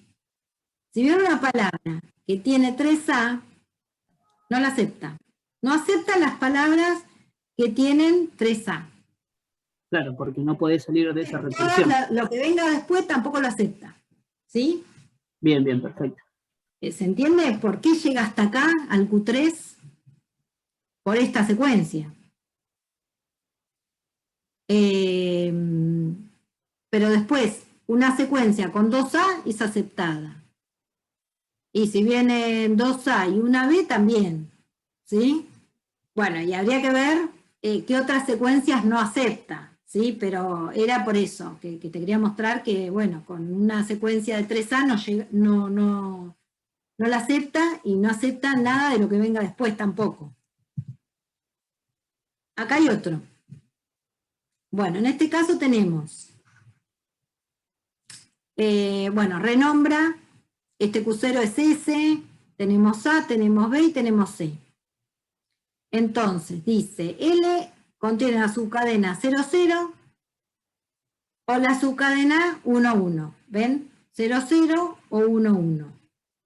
Si viene una palabra que tiene 3A, no la acepta. No acepta las palabras que tienen 3A. Claro, porque no podés salir de esa restricción. Lo que venga después tampoco lo acepta. ¿Sí? Bien, bien, perfecto. ¿Se entiende por qué llega hasta acá, al Q3? Por esta secuencia. Pero después, una secuencia con 2A es aceptada. Y si vienen 2A y una B, también. ¿Sí? Bueno, y habría que ver qué otras secuencias no acepta. ¿Sí? Pero era por eso, que te quería mostrar que, bueno, con una secuencia de 3A no la acepta y no acepta nada de lo que venga después tampoco. Acá hay otro. Bueno, en este caso tenemos, bueno, renombra, este crucero es S, tenemos A, tenemos B y tenemos C. Entonces, dice, L contiene la subcadena 0, 0 o la subcadena 1, 1. ¿Ven? 0, 0 o 1, 1.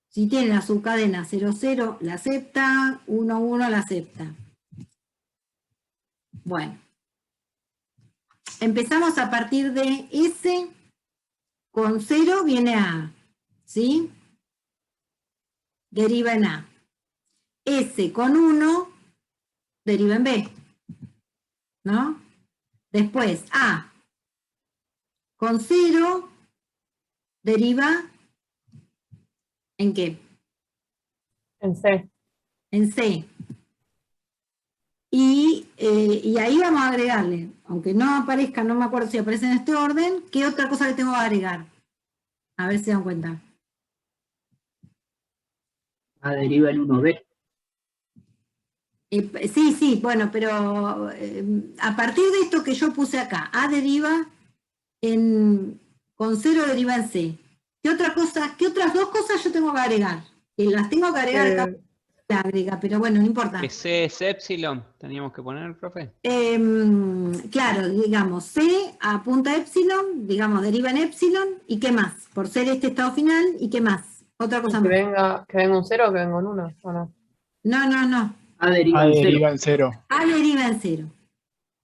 Si tiene la subcadena 0, 0, la acepta, 1, 1 la acepta. Bueno. Empezamos a partir de S, con 0 viene A, ¿sí? Deriva en A. S con 1, deriva en B, ¿no? Después A, con 0, deriva ¿en qué? En C. En C. Y ahí vamos a agregarle, aunque no aparezca, no me acuerdo si aparece en este orden, ¿qué otra cosa le tengo que agregar? A ver si se dan cuenta. A deriva en 1B. Sí, bueno, pero a partir de esto que yo puse acá, A deriva con 0 deriva en C. ¿Qué otra cosa, qué otras dos cosas yo tengo que agregar? Que las tengo que agregar acá. La agrega, pero bueno, no importa. Que C es epsilon, teníamos que poner, profe. Claro, digamos, C apunta a epsilon, digamos, deriva en epsilon, ¿y qué más? Por ser este estado final, ¿y qué más? Otra cosa más. Que venga un 0 o que venga un 1, ¿o no? No. A deriva en 0. A deriva en 0.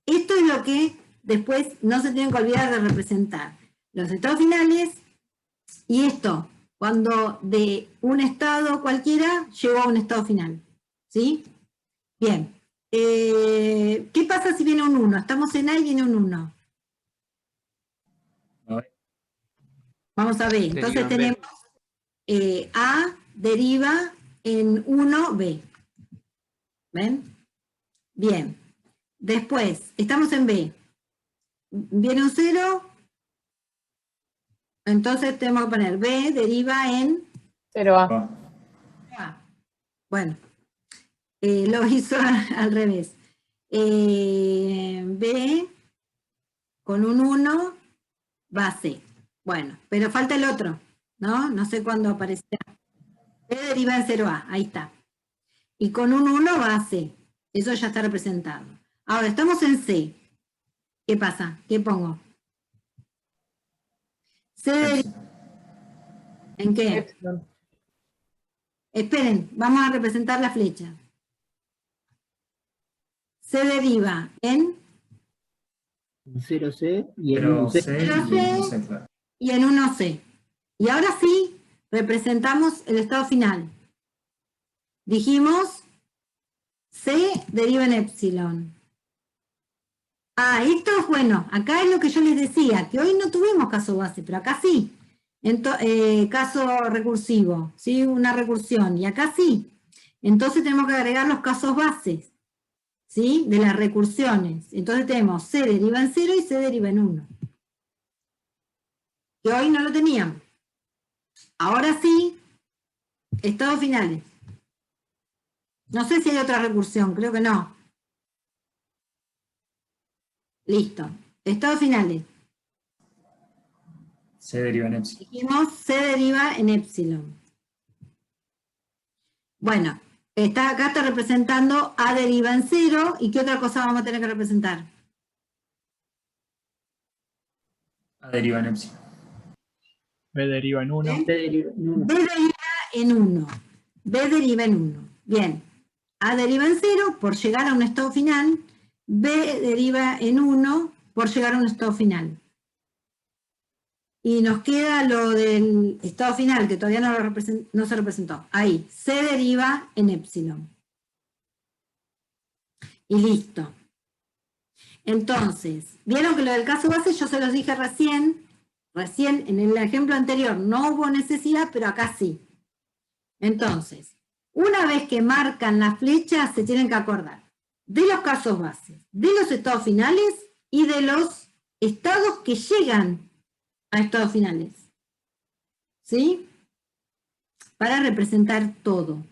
Esto es lo que después no se tienen que olvidar de representar. Los estados finales, y esto, cuando de un estado cualquiera llegó a un estado final. ¿Sí? Bien. ¿Qué pasa si viene un 1? Estamos en A y viene un 1. Vamos a ver. Entonces tenemos A deriva en 1B. ¿Ven? Bien. Después, estamos en B. Viene un 0. Entonces tenemos que poner B deriva en 0A. Bueno, lo hizo al revés. B con un 1 va a C. Bueno, pero falta el otro, ¿no? No sé cuándo aparecerá. B deriva en 0A, ahí está. Y con un 1 va a C. Eso ya está representado. Ahora, estamos en C. ¿Qué pasa? ¿Qué pongo? C deriva. ¿En qué? Epsilon. Esperen, vamos a representar la flecha. Se deriva en 0C y en 0C 1C. y en 1C. Y ahora sí, representamos el estado final. Dijimos, C deriva en epsilon. Esto es bueno, acá es lo que yo les decía, que hoy no tuvimos caso base, pero acá sí. Caso recursivo, ¿sí? Una recursión, y acá sí. Entonces tenemos que agregar los casos bases, ¿sí? De las recursiones. Entonces tenemos C deriva en 0 y C deriva en 1. Que hoy no lo teníamos. Ahora sí, estados finales. No sé si hay otra recursión, creo que no. Listo. Estados finales. C deriva en epsilon. Dijimos C deriva en epsilon. Bueno, acá está representando A deriva en 0. ¿Y qué otra cosa vamos a tener que representar? A deriva en epsilon. B deriva en 1. B deriva en 1. B deriva en 1. Bien. A deriva en 0 por llegar a un estado final. B deriva en 1 por llegar a un estado final. Y nos queda lo del estado final, que todavía no se representó. Ahí, C deriva en epsilon. Y listo. Entonces, vieron que lo del caso base yo se los dije recién en el ejemplo anterior no hubo necesidad, pero acá sí. Entonces, una vez que marcan las flechas, se tienen que acordar de los casos bases, de los estados finales y de los estados que llegan a estados finales. ¿Sí? Para representar todo.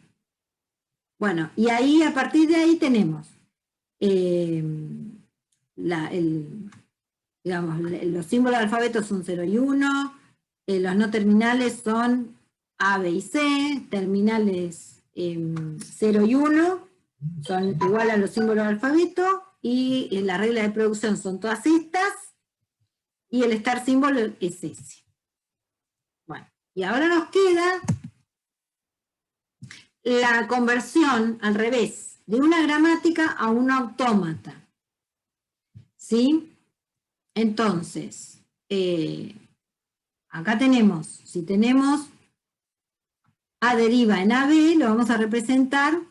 Bueno, y ahí, a partir de ahí tenemos los símbolos de alfabeto son 0 y 1, los no terminales son A, B y C, terminales 0 y 1, son igual a los símbolos de alfabeto, y la regla de producción son todas estas, y el star símbolo es ese. Bueno, y ahora nos queda la conversión al revés, de una gramática a un autómata. ¿Sí? Entonces, acá tenemos, si tenemos A deriva en AB, lo vamos a representar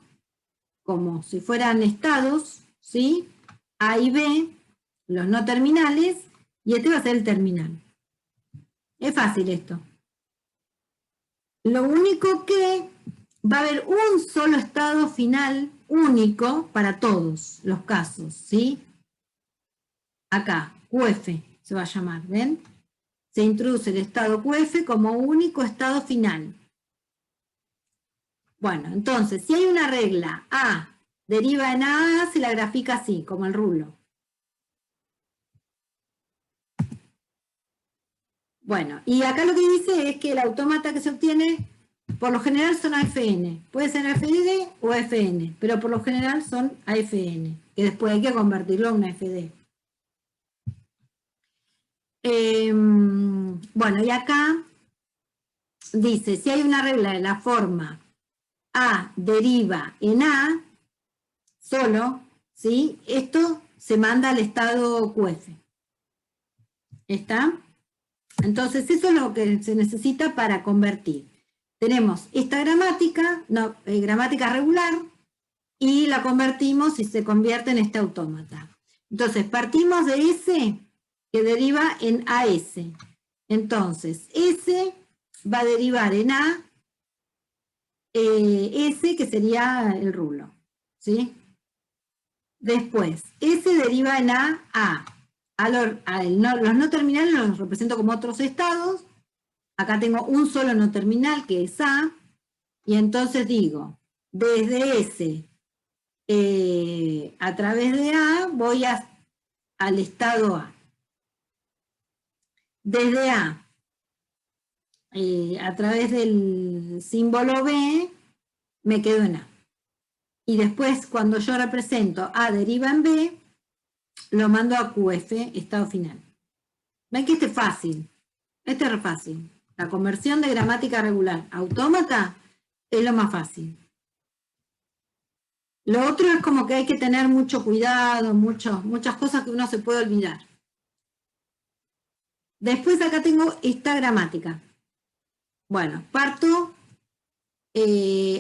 como si fueran estados, ¿sí? A y B, los no terminales, y este va a ser el terminal. Es fácil esto. Lo único que va a haber un solo estado final único para todos los casos, ¿sí? Acá, QF se va a llamar, ¿ven? Se introduce el estado QF como único estado final. Bueno, entonces, si hay una regla A deriva en A, se la grafica así, como el rulo. Bueno, y acá lo que dice es que el autómata que se obtiene, por lo general son AFN. Puede ser AFD o FN, pero por lo general son AFN, que después hay que convertirlo a una FD. Bueno, y acá dice, si hay una regla de la forma A deriva en A, solo, ¿sí? Esto se manda al estado QF. ¿Está? Entonces, eso es lo que se necesita para convertir. Tenemos esta gramática, gramática regular, y la convertimos y se convierte en este autómata. Entonces, partimos de S que deriva en AS. Entonces, S va a derivar en A, S que sería el rulo, ¿sí? Después, S deriva en A. Los no terminales los represento como otros estados. Acá tengo un solo no terminal que es A, y entonces digo, desde S a través de A voy al estado A. Desde A través del símbolo B me quedo en A. Y después cuando yo represento A deriva en B, lo mando a QF, estado final. ¿Ven que este es fácil? Este es re fácil. La conversión de gramática regular autómata es lo más fácil. Lo otro es como que hay que tener mucho cuidado, muchas cosas que uno se puede olvidar. Después acá tengo esta gramática. Bueno, parto.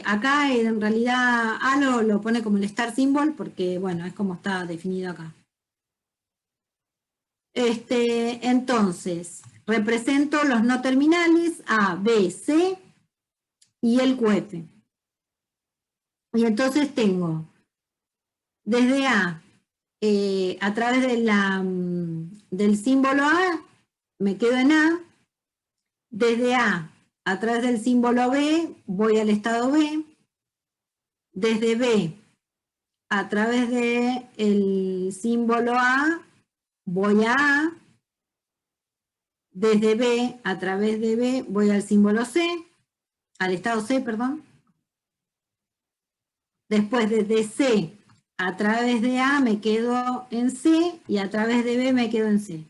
Acá en realidad A lo pone como el star symbol porque, bueno, es como está definido acá. Entonces, represento los no terminales A, B, C y el QF. Y entonces tengo desde A través de del símbolo A, me quedo en A. Desde A través del símbolo B, voy al estado B. Desde B, a través del símbolo A, voy a A. Desde B, a través de B, voy al símbolo C, al estado C, perdón. Después desde C, a través de A me quedo en C y a través de B me quedo en C.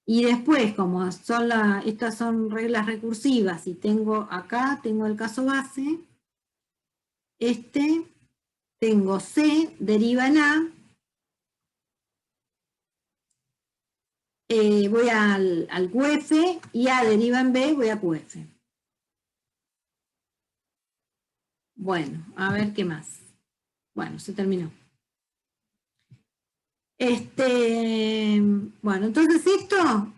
Y después, como estas son reglas recursivas y tengo acá, tengo el caso base, tengo C, deriva en A, voy al QF y A deriva en B, voy a QF. Bueno, a ver qué más. Bueno, se terminó. Bueno, entonces esto,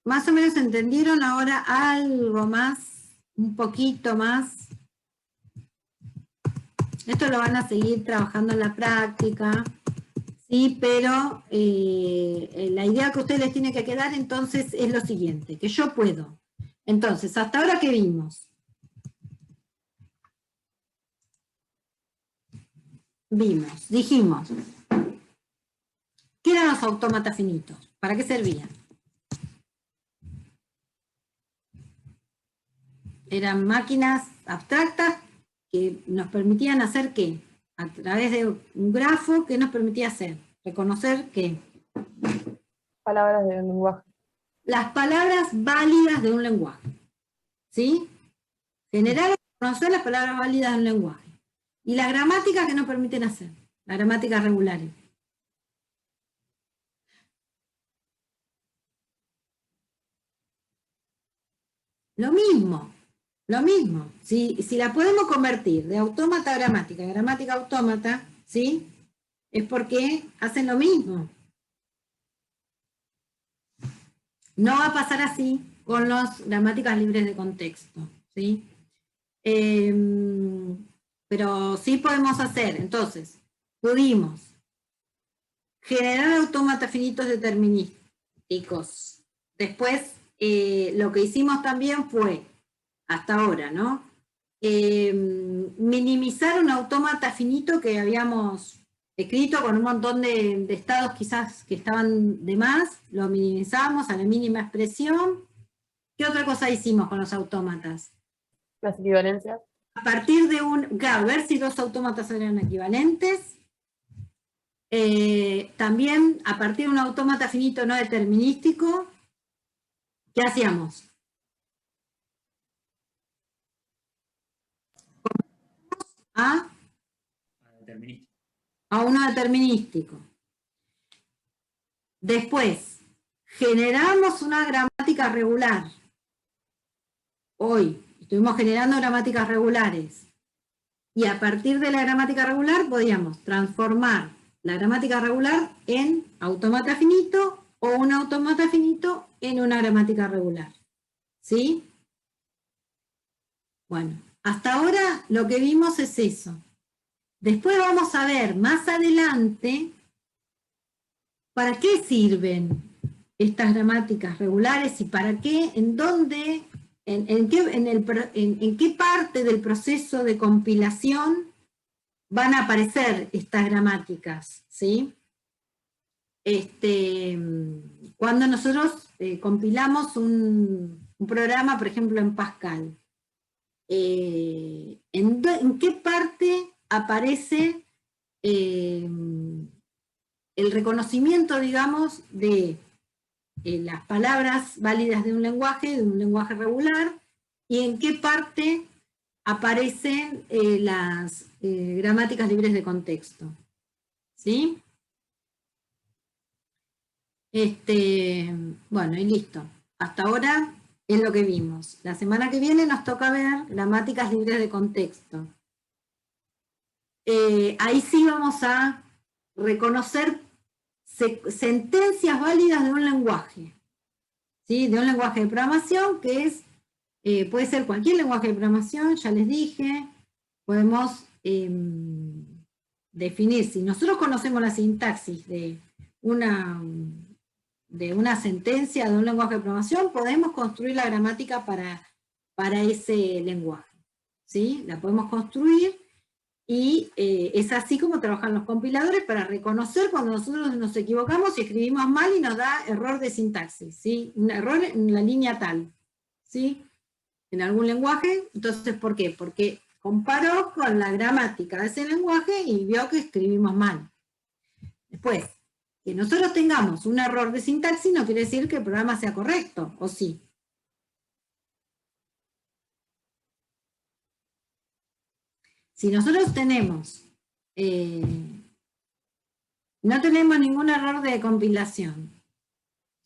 más o menos entendieron ahora algo más, un poquito más. Esto lo van a seguir trabajando en la práctica, ¿sí? Pero la idea que a ustedes les tiene que quedar entonces es lo siguiente, que yo puedo. Entonces, hasta ahora, ¿qué vimos? Dijimos, ¿qué eran los autómatas finitos? ¿Para qué servían? Eran máquinas abstractas que nos permitían hacer ¿qué? A través de un grafo, ¿qué nos permitía hacer? Reconocer ¿qué? Palabras de un lenguaje. Las palabras válidas de un lenguaje. ¿Sí? Generar o reconocer las palabras válidas de un lenguaje. Y las gramáticas que nos permiten hacer. Las gramáticas regulares. Lo mismo. Si la podemos convertir de autómata a gramática autómata, ¿sí? Es porque hacen lo mismo. No va a pasar así con las gramáticas libres de contexto, ¿sí? Pero sí podemos hacer, entonces, pudimos generar autómatas finitos determinísticos. Después, lo que hicimos también fue, hasta ahora, ¿no? Minimizar un autómata finito que habíamos escrito con un montón de estados quizás que estaban de más, lo minimizamos a la mínima expresión. ¿Qué otra cosa hicimos con los autómatas? Las equivalencias. A partir de claro, ver si dos autómatas eran equivalentes. También, a partir de un autómata finito no determinístico, ¿qué hacíamos? A uno determinístico. Después, generamos una gramática regular. Hoy estuvimos generando gramáticas regulares. Y a partir de la gramática regular podíamos transformar la gramática regular en autómata finito o un autómata finito en una gramática regular. ¿Sí? Bueno, hasta ahora lo que vimos es eso. Después vamos a ver más adelante para qué sirven estas gramáticas regulares y para qué, en dónde, en qué parte del proceso de compilación van a aparecer estas gramáticas, ¿sí? Cuando nosotros compilamos un programa, por ejemplo, en Pascal, ¿en qué parte aparece el reconocimiento, digamos, de las palabras válidas de un lenguaje regular, y en qué parte aparecen las gramáticas libres de contexto? ¿Sí? Bueno, y listo. Hasta ahora es lo que vimos. La semana que viene nos toca ver gramáticas libres de contexto. Ahí sí vamos a reconocer sentencias válidas de un lenguaje, ¿sí? De un lenguaje de programación que es, puede ser cualquier lenguaje de programación, ya les dije, podemos definir, si nosotros conocemos la sintaxis de una sentencia de un lenguaje de programación, podemos construir la gramática para ese lenguaje, ¿sí? La podemos construir. Y es así como trabajan los compiladores para reconocer cuando nosotros nos equivocamos y escribimos mal y nos da error de sintaxis, ¿sí? Un error en la línea tal, ¿sí? En algún lenguaje. Entonces, ¿por qué? Porque comparó con la gramática de ese lenguaje y vio que escribimos mal. Después, que nosotros tengamos un error de sintaxis no quiere decir que el programa sea correcto, ¿o sí? Si nosotros tenemos, no tenemos ningún error de compilación,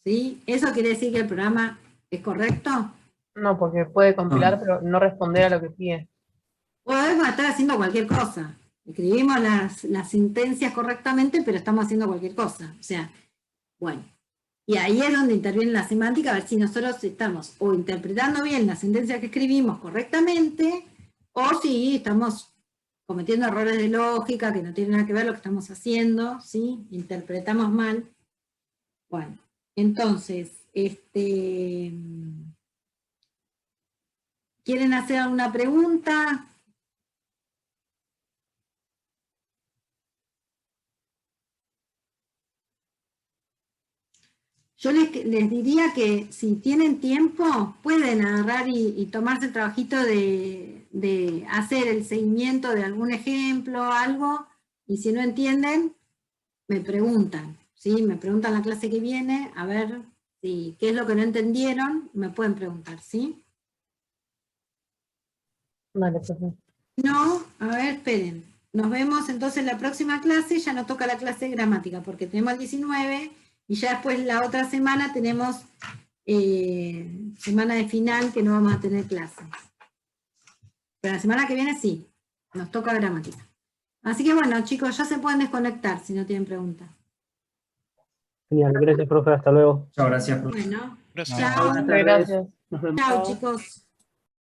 ¿sí? ¿Eso quiere decir que el programa es correcto? No, porque puede compilar, pero no responder a lo que pide. Podemos estar haciendo cualquier cosa. Escribimos las sentencias correctamente, pero estamos haciendo cualquier cosa. O sea, bueno. Y ahí es donde interviene la semántica, a ver si nosotros estamos o interpretando bien la sentencia que escribimos correctamente, o si estamos cometiendo errores de lógica que no tienen nada que ver lo que estamos haciendo, ¿sí? Interpretamos mal. Bueno, entonces, ¿quieren hacer alguna pregunta? Yo les diría que si tienen tiempo, pueden agarrar y tomarse el trabajito de hacer el seguimiento de algún ejemplo o algo, y si no entienden, me preguntan, ¿sí? Me preguntan la clase que viene, a ver si qué es lo que no entendieron, me pueden preguntar, ¿sí? Vale, profe. No, a ver, esperen. Nos vemos entonces en la próxima clase, ya no toca la clase de gramática, porque tenemos el 19, y ya después la otra semana tenemos semana de final que no vamos a tener clases. Pero la semana que viene sí, nos toca gramática. Así que bueno, chicos, ya se pueden desconectar si no tienen preguntas. Genial, gracias, profe, hasta luego. Chao, gracias, profe. Bueno, Gracias. chao. Gracias. Nos vemos. Chao, chicos.